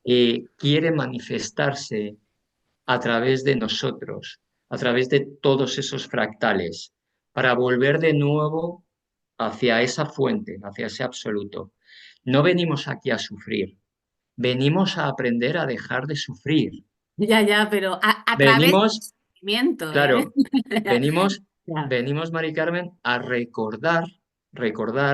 quiere manifestarse a través de nosotros, a través de todos esos fractales, para volver de nuevo hacia esa fuente, hacia ese absoluto. No venimos aquí a sufrir, venimos a aprender a dejar de sufrir. Ya, ya, pero a través del Venimos, sufrimiento, ¿eh? claro, venimos, Ya, venimos, Mari Carmen, a recordar,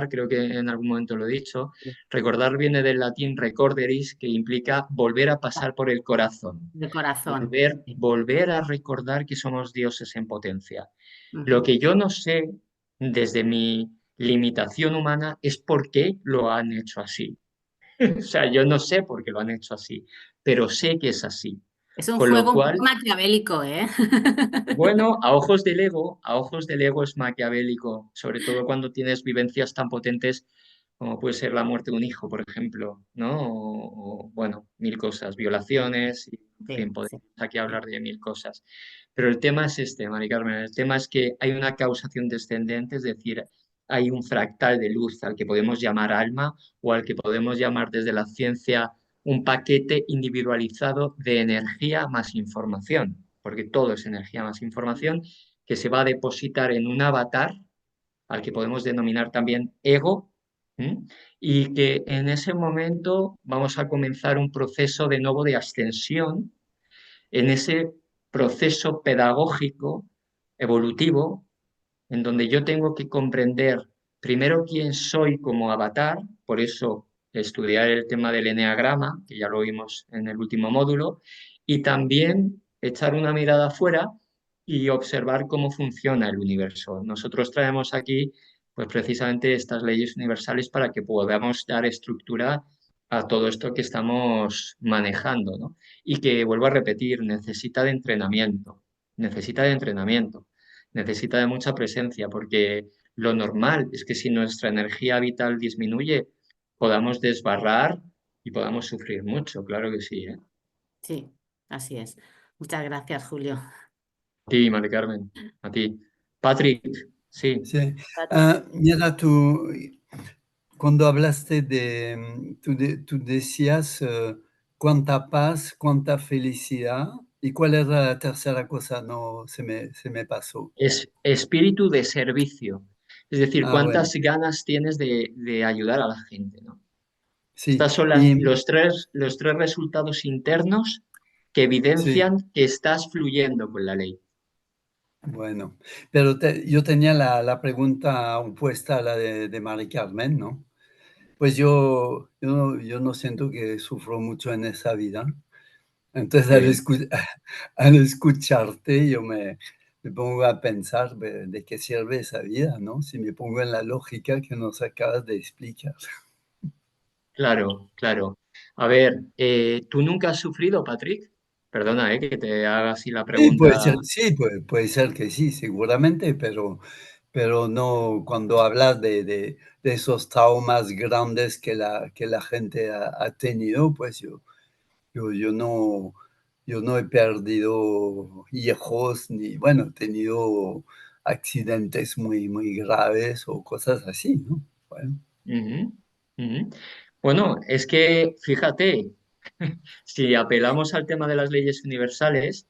creo que en algún momento lo he dicho, recordar viene del latín recorderis, que implica volver a pasar por el corazón. de corazón. Volver a recordar que somos dioses en potencia. Lo Ujú. que yo no sé desde mi limitación humana es por qué lo han hecho así. O sea, yo no sé por qué lo han hecho así, pero sé que es así. Es un Con lo juego un poco cual, maquiavélico, ¿eh? bueno, a ojos del ego es maquiavélico, sobre todo cuando tienes vivencias tan potentes como puede ser la muerte de un hijo, por ejemplo, ¿no? Bueno, mil cosas, violaciones, y, en Sí, fin, podemos sí, aquí sí. hablar de mil cosas. Pero el tema es este, Mari Carmen, el tema es que hay una causación descendente, es decir, hay un fractal de luz al que podemos llamar alma o al que podemos llamar desde la ciencia un paquete individualizado de energía más información. porque todo es energía más información, que se va a depositar en un avatar, al que podemos denominar también ego, ¿m? Y que en ese momento vamos a comenzar un proceso de nuevo de ascensión, en ese proceso pedagógico, evolutivo, en donde yo tengo que comprender primero quién soy como avatar, por eso estudiar el tema del eneagrama, que ya lo vimos en el último módulo, y también echar una mirada afuera y observar cómo funciona el universo. Nosotros traemos aquí, pues precisamente estas leyes universales para que podamos dar estructura a todo esto que estamos manejando, ¿no? Y que, vuelvo a repetir, necesita de entrenamiento, necesita de mucha presencia, porque lo normal es que si nuestra energía vital disminuye, podamos desbarrar y podamos sufrir mucho, claro que sí, ¿eh? Sí, así es. Muchas gracias, Julio. A ti, Mari Carmen, a ti. Patrick, sí, Sí. Patrick. Mira, tú, cuando hablaste tú decías cuánta paz, cuánta felicidad, ¿y cuál era la tercera cosa? No, se me pasó. es espíritu de servicio. Es decir, Ah, bueno, cuántas ganas tienes de ayudar a la gente, ¿no? sí, Estas son y los tres resultados internos que sí, evidencian que estás fluyendo con la ley. bueno, pero yo tenía la pregunta opuesta a la de Mari Carmen, ¿no? Pues yo no siento que sufro mucho en esa vida. Entonces, Sí. al escucharte, me pongo a pensar de qué sirve esa vida, ¿no? Si me pongo en la lógica que nos acabas de explicar. Claro, claro. A ver, ¿tú nunca has sufrido, Patrick? Perdona, que te haga así la pregunta. Sí, puede ser que sí, seguramente, pero no cuando hablas de esos traumas grandes que la gente ha tenido, pues yo yo no he perdido hijos ni, bueno, he tenido accidentes muy graves o cosas así, ¿no? Bueno, Ujú, ujú. Bueno, es que fíjate, si apelamos al tema de las leyes universales,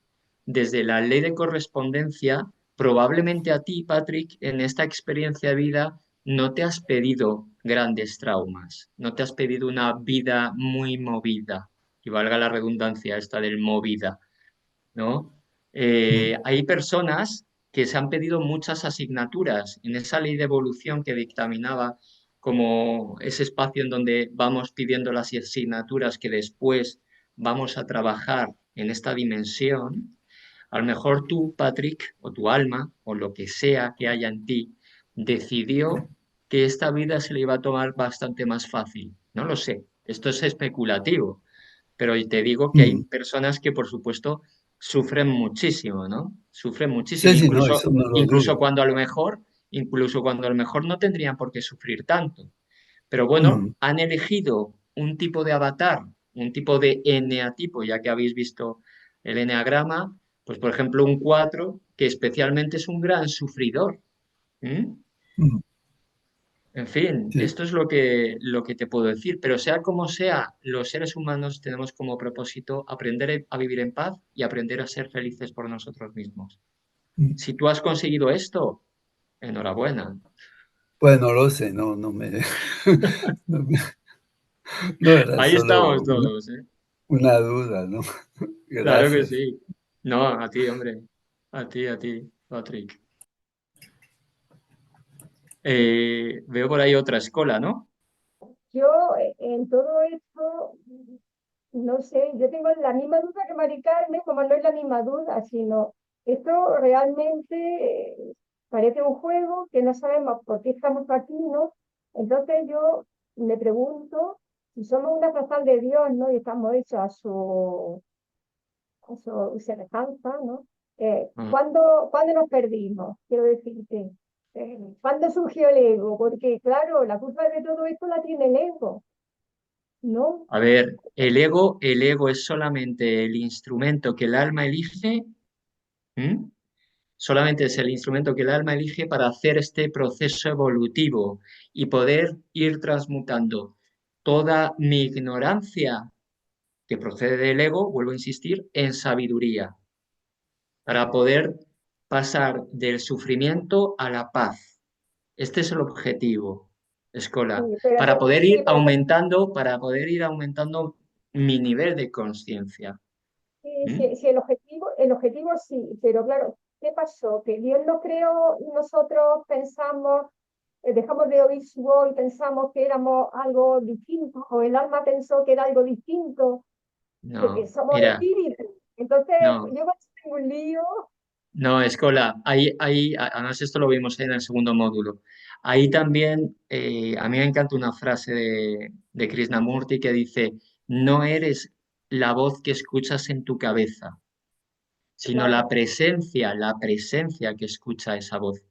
desde la ley de correspondencia, probablemente a ti, Patrick, en esta experiencia de vida, no te has pedido grandes traumas, no te has pedido una vida muy movida, y valga la redundancia esta del movida, ¿no? mm, Hay personas que se han pedido muchas asignaturas en esa ley de evolución que dictaminaba como ese espacio en donde vamos pidiendo las asignaturas que después vamos a trabajar en esta dimensión. A lo mejor tú, Patrick, o tu alma, o lo que sea que haya en ti, decidió que esta vida se le iba a tomar bastante más fácil. No lo sé, esto es especulativo, pero te digo que hay mm. personas que, por supuesto, sufren muchísimo, ¿no? Sufren muchísimo, Sí, sí, no, eso no lo incluso dudo. cuando a lo mejor, incluso cuando a lo mejor no tendrían por qué sufrir tanto. Pero bueno, Mm, han elegido un tipo de avatar, un tipo de eneatipo, ya que habéis visto el eneagrama, pues por ejemplo un 4 que especialmente es un gran sufridor. ¿M? mm, En fin, sí, esto es lo que te puedo decir, pero sea como sea, los seres humanos tenemos como propósito aprender a vivir en paz y aprender a ser felices por nosotros mismos. mm. Si tú has conseguido esto, enhorabuena. Pues no lo sé, no, no era Ahí estamos solo todos, ¿eh? una duda, ¿no? Claro que Gracias. sí. No, a ti, hombre. A ti, Patrick. Veo por ahí otra escuela, ¿no? Yo en todo esto, no sé, yo tengo la misma duda que Mari Carmen, como no es la misma duda, sino esto realmente parece un juego que no sabemos por qué estamos aquí, ¿no? Entonces yo me pregunto si somos una fractal de Dios, ¿no? Y estamos hechos a su semejanza, ¿no? Ah, ¿Cuándo nos perdimos? Quiero decirte. ¿Cuándo surgió el ego? Porque, claro, la culpa de todo esto la tiene el ego, ¿no? a ver, el ego es solamente el instrumento que el alma elige. ¿M? Solamente es el instrumento que el alma elige para hacer este proceso evolutivo y poder ir transmutando toda mi ignorancia que procede del ego, vuelvo a insistir, en sabiduría. para poder pasar del sufrimiento a la paz. Este es el objetivo, Sí, Escola, pero, para poder ir aumentando mi nivel de conciencia. sí, ¿Mm? sí, sí, el objetivo sí, pero claro, ¿qué pasó? Que Dios no creó y nosotros pensamos, dejamos de oír su voz y pensamos que éramos algo distinto, o el alma pensó que era algo distinto, porque No, somos mira, espíritus. Entonces, no. yo tengo un lío. No, Escola, además esto lo vimos en el segundo módulo. Ahí también, a mí me encanta una frase de Krishnamurti que dice, no eres la voz que escuchas en tu cabeza, sino Claro, la presencia que escucha esa voz.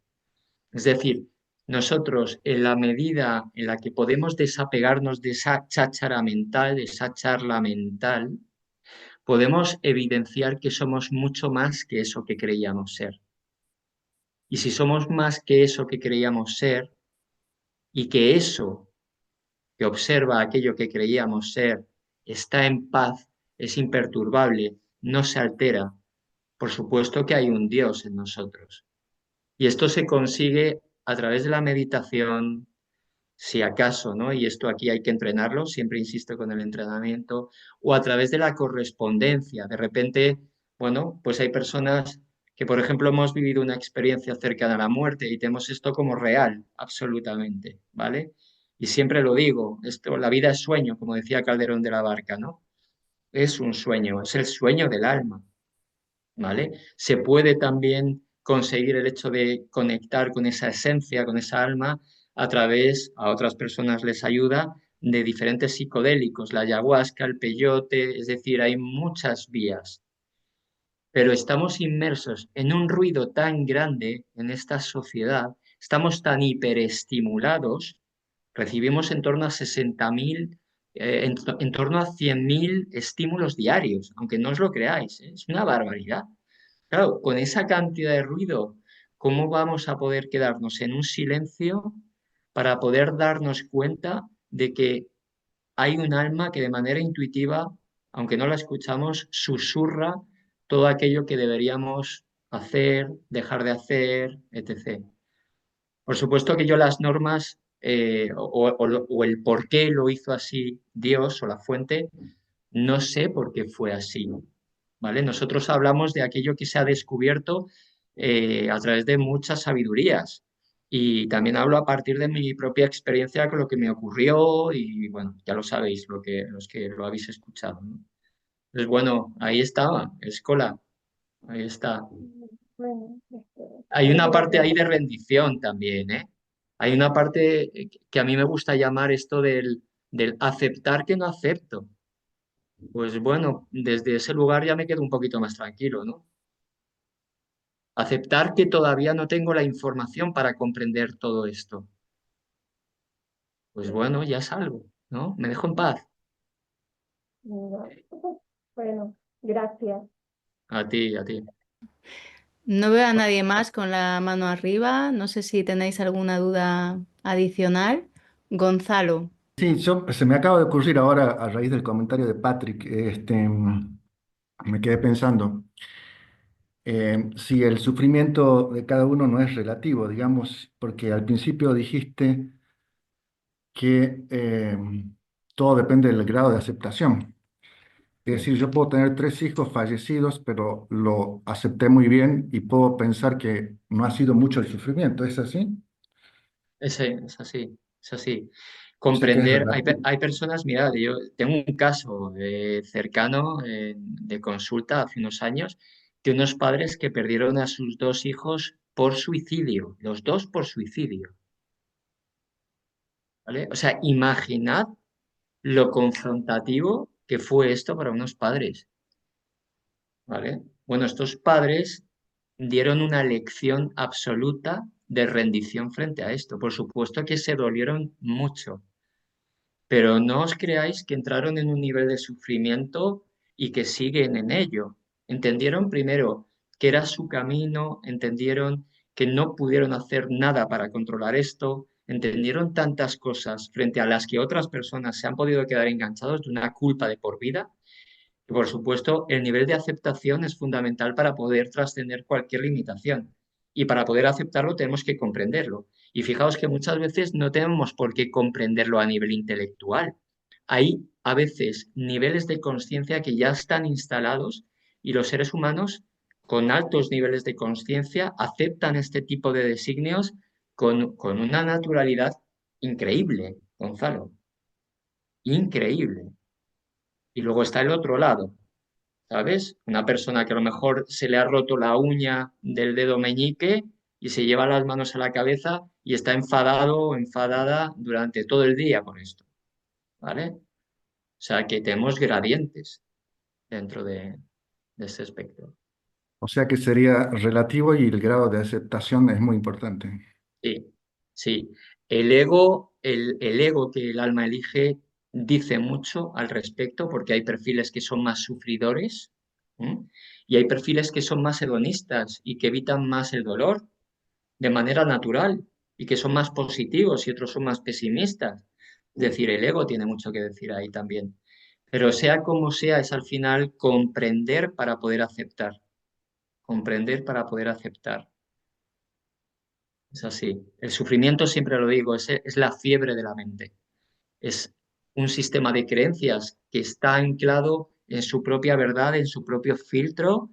Es decir, nosotros en la medida en la que podemos desapegarnos de esa cháchara mental, de esa charla mental, podemos evidenciar que somos mucho más que eso que creíamos ser. Y si somos más que eso que creíamos ser, y que eso que observa aquello que creíamos ser está en paz, es imperturbable, no se altera, por supuesto que hay un Dios en nosotros. Y esto se consigue a través de la meditación, si acaso, ¿no? Y esto aquí hay que entrenarlo, siempre insisto con el entrenamiento, o a través de la correspondencia. De repente, bueno, pues hay personas que, por ejemplo, hemos vivido una experiencia cercana a la muerte y tenemos esto como real, absolutamente, ¿vale? Y siempre lo digo, esto, la vida es sueño, como decía Calderón de la Barca, ¿no? Es un sueño, es el sueño del alma. ¿Vale? Se puede también conseguir el hecho de conectar con esa esencia, con esa alma, a través, a otras personas les ayuda, de diferentes psicodélicos, la ayahuasca, el peyote, es decir, hay muchas vías. Pero estamos inmersos en un ruido tan grande en esta sociedad, estamos tan hiperestimulados, recibimos en torno a 60.000, en torno a 100.000 estímulos diarios, aunque no os lo creáis, ¿eh? Es una barbaridad. Claro, con esa cantidad de ruido, ¿cómo vamos a poder quedarnos en un silencio para poder darnos cuenta de que hay un alma que de manera intuitiva, aunque no la escuchamos, susurra todo aquello que deberíamos hacer, dejar de hacer, etc. Por supuesto que yo las normas o el por qué lo hizo así Dios o la fuente, no sé por qué fue así, ¿vale? Nosotros hablamos de aquello que se ha descubierto a través de muchas sabidurías y también hablo a partir de mi propia experiencia con lo que me ocurrió y bueno, ya lo sabéis, los que lo habéis escuchado, ¿no? Pues bueno, ahí estaba, Escola, ahí está. bueno, Hay una alguna parte ahí cosa. de rendición también, ¿eh? Hay una parte que a mí me gusta llamar esto del aceptar que no acepto. Pues bueno, desde ese lugar ya me quedo un poquito más tranquilo, ¿no? Aceptar que todavía no tengo la información para comprender todo esto. Pues bueno, ya es algo, ¿no? Me dejo en paz. No. Bueno, gracias. A ti, a ti. No veo a nadie más con la mano arriba. No sé si tenéis alguna duda adicional. Gonzalo. Sí, se me acaba de ocurrir ahora a raíz del comentario de Patrick, me quedé pensando, si el sufrimiento de cada uno no es relativo, digamos, porque al principio dijiste que todo depende del grado de aceptación. Es decir, yo puedo tener tres hijos fallecidos, pero lo acepté muy bien y puedo pensar que no ha sido mucho el sufrimiento, ¿es así? Es así, es así. O sea que es Comprender, relativo. hay personas, mirad, yo tengo un caso cercano de consulta hace unos años de unos padres que perdieron a sus dos hijos por suicidio, los dos por suicidio, ¿vale? O sea, imaginad lo confrontativo que fue esto para unos padres, ¿vale? Bueno, estos padres dieron una lección absoluta de rendición frente a esto. Por supuesto que se dolieron mucho, pero no os creáis que entraron en un nivel de sufrimiento y que siguen en ello. Entendieron primero que era su camino, entendieron que no pudieron hacer nada para controlar esto, entendieron tantas cosas frente a las que otras personas se han podido quedar enganchados de una culpa de por vida, Y por supuesto, el nivel de aceptación es fundamental para poder trascender cualquier limitación. Y para poder aceptarlo tenemos que comprenderlo. Y fijaos que muchas veces no tenemos por qué comprenderlo a nivel intelectual. Hay a veces niveles de conciencia que ya están instalados y los seres humanos con altos niveles de conciencia aceptan este tipo de designios con una naturalidad increíble, Gonzalo, increíble. Y luego está el otro lado, ¿sabes? Una persona que a lo mejor se le ha roto la uña del dedo meñique y se lleva las manos a la cabeza y está enfadado o enfadada durante todo el día con esto, ¿vale? O sea que tenemos gradientes dentro de ese espectro. O sea que sería relativo y el grado de aceptación es muy importante. Sí, sí. El ego que el alma elige dice mucho al respecto porque hay perfiles que son más sufridores, ¿m? Y hay perfiles que son más hedonistas y que evitan más el dolor de manera natural y que son más positivos y otros son más pesimistas. Es decir, el ego tiene mucho que decir ahí también. Pero sea como sea, es al final comprender para poder aceptar. Comprender para poder aceptar. Es así. El sufrimiento, siempre lo digo, es la fiebre de la mente. Es un sistema de creencias que está anclado en su propia verdad, en su propio filtro,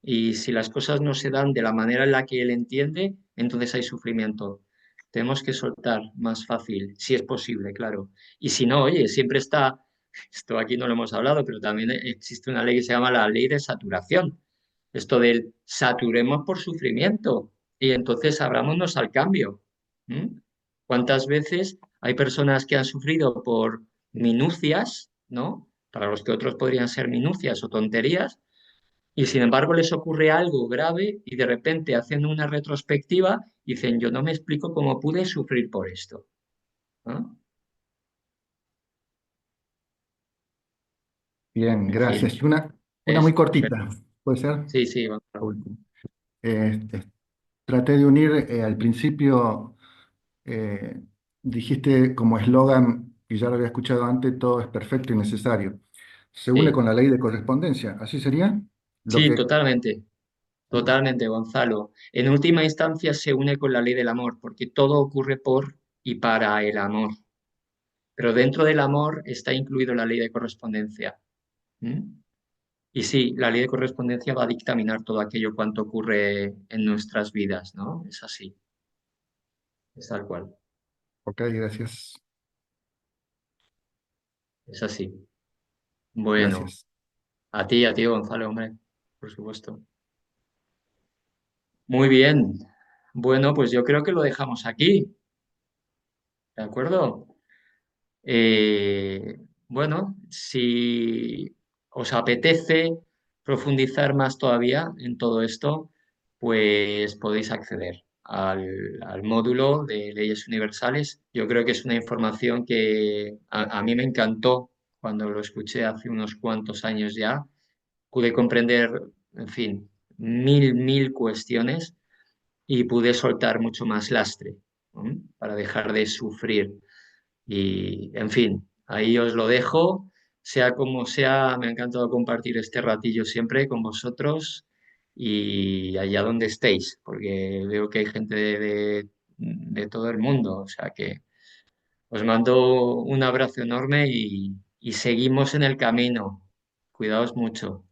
y si las cosas no se dan de la manera en la que él entiende, entonces hay sufrimiento. Tenemos que soltar más fácil, si es posible, claro. Y si no, oye, siempre está, esto aquí no lo hemos hablado, pero también existe una ley que se llama la ley de saturación. Esto del saturemos por sufrimiento y entonces abrámonos al cambio. ¿Mm? ¿Cuántas veces hay personas que han sufrido por minucias, ¿no? Para los que otros podrían ser minucias o tonterías, y sin embargo les ocurre algo grave y de repente hacen una retrospectiva y dicen, yo no me explico cómo pude sufrir por esto. ¿No? Bien, En fin, gracias. Y una muy es... cortita, ¿puede ser? Sí, sí, La Gonzalo. última. Este, traté de unir al principio, eh, dijiste como eslogan, y ya lo había escuchado antes, todo es perfecto y necesario. Se une Sí, con la ley de correspondencia, ¿así sería? Lo sí, que, totalmente. Totalmente, Gonzalo. En última instancia se une con la ley del amor, porque todo ocurre por y para el amor. Pero dentro del amor está incluido la ley de correspondencia. ¿Mm? Y sí, la ley de correspondencia va a dictaminar todo aquello cuanto ocurre en nuestras vidas, ¿no? Es así, es tal cual, ok, gracias, es así. Bueno, gracias. a ti, Gonzalo, hombre, por supuesto. Muy bien. Bueno, pues yo creo que lo dejamos aquí, ¿de acuerdo? Bueno, si os apetece profundizar más todavía en todo esto, pues podéis acceder al módulo de leyes universales. Yo creo que es una información que a mí me encantó cuando lo escuché hace unos cuantos años ya. Pude comprender, en fin, mil cuestiones y pude soltar mucho más lastre, ¿no? Para dejar de sufrir y, en fin, ahí os lo dejo. Sea como sea, me ha encantado compartir este ratillo siempre con vosotros y allá donde estéis, porque veo que hay gente de todo el mundo. O sea que os mando un abrazo enorme y seguimos en el camino. Cuidaos mucho.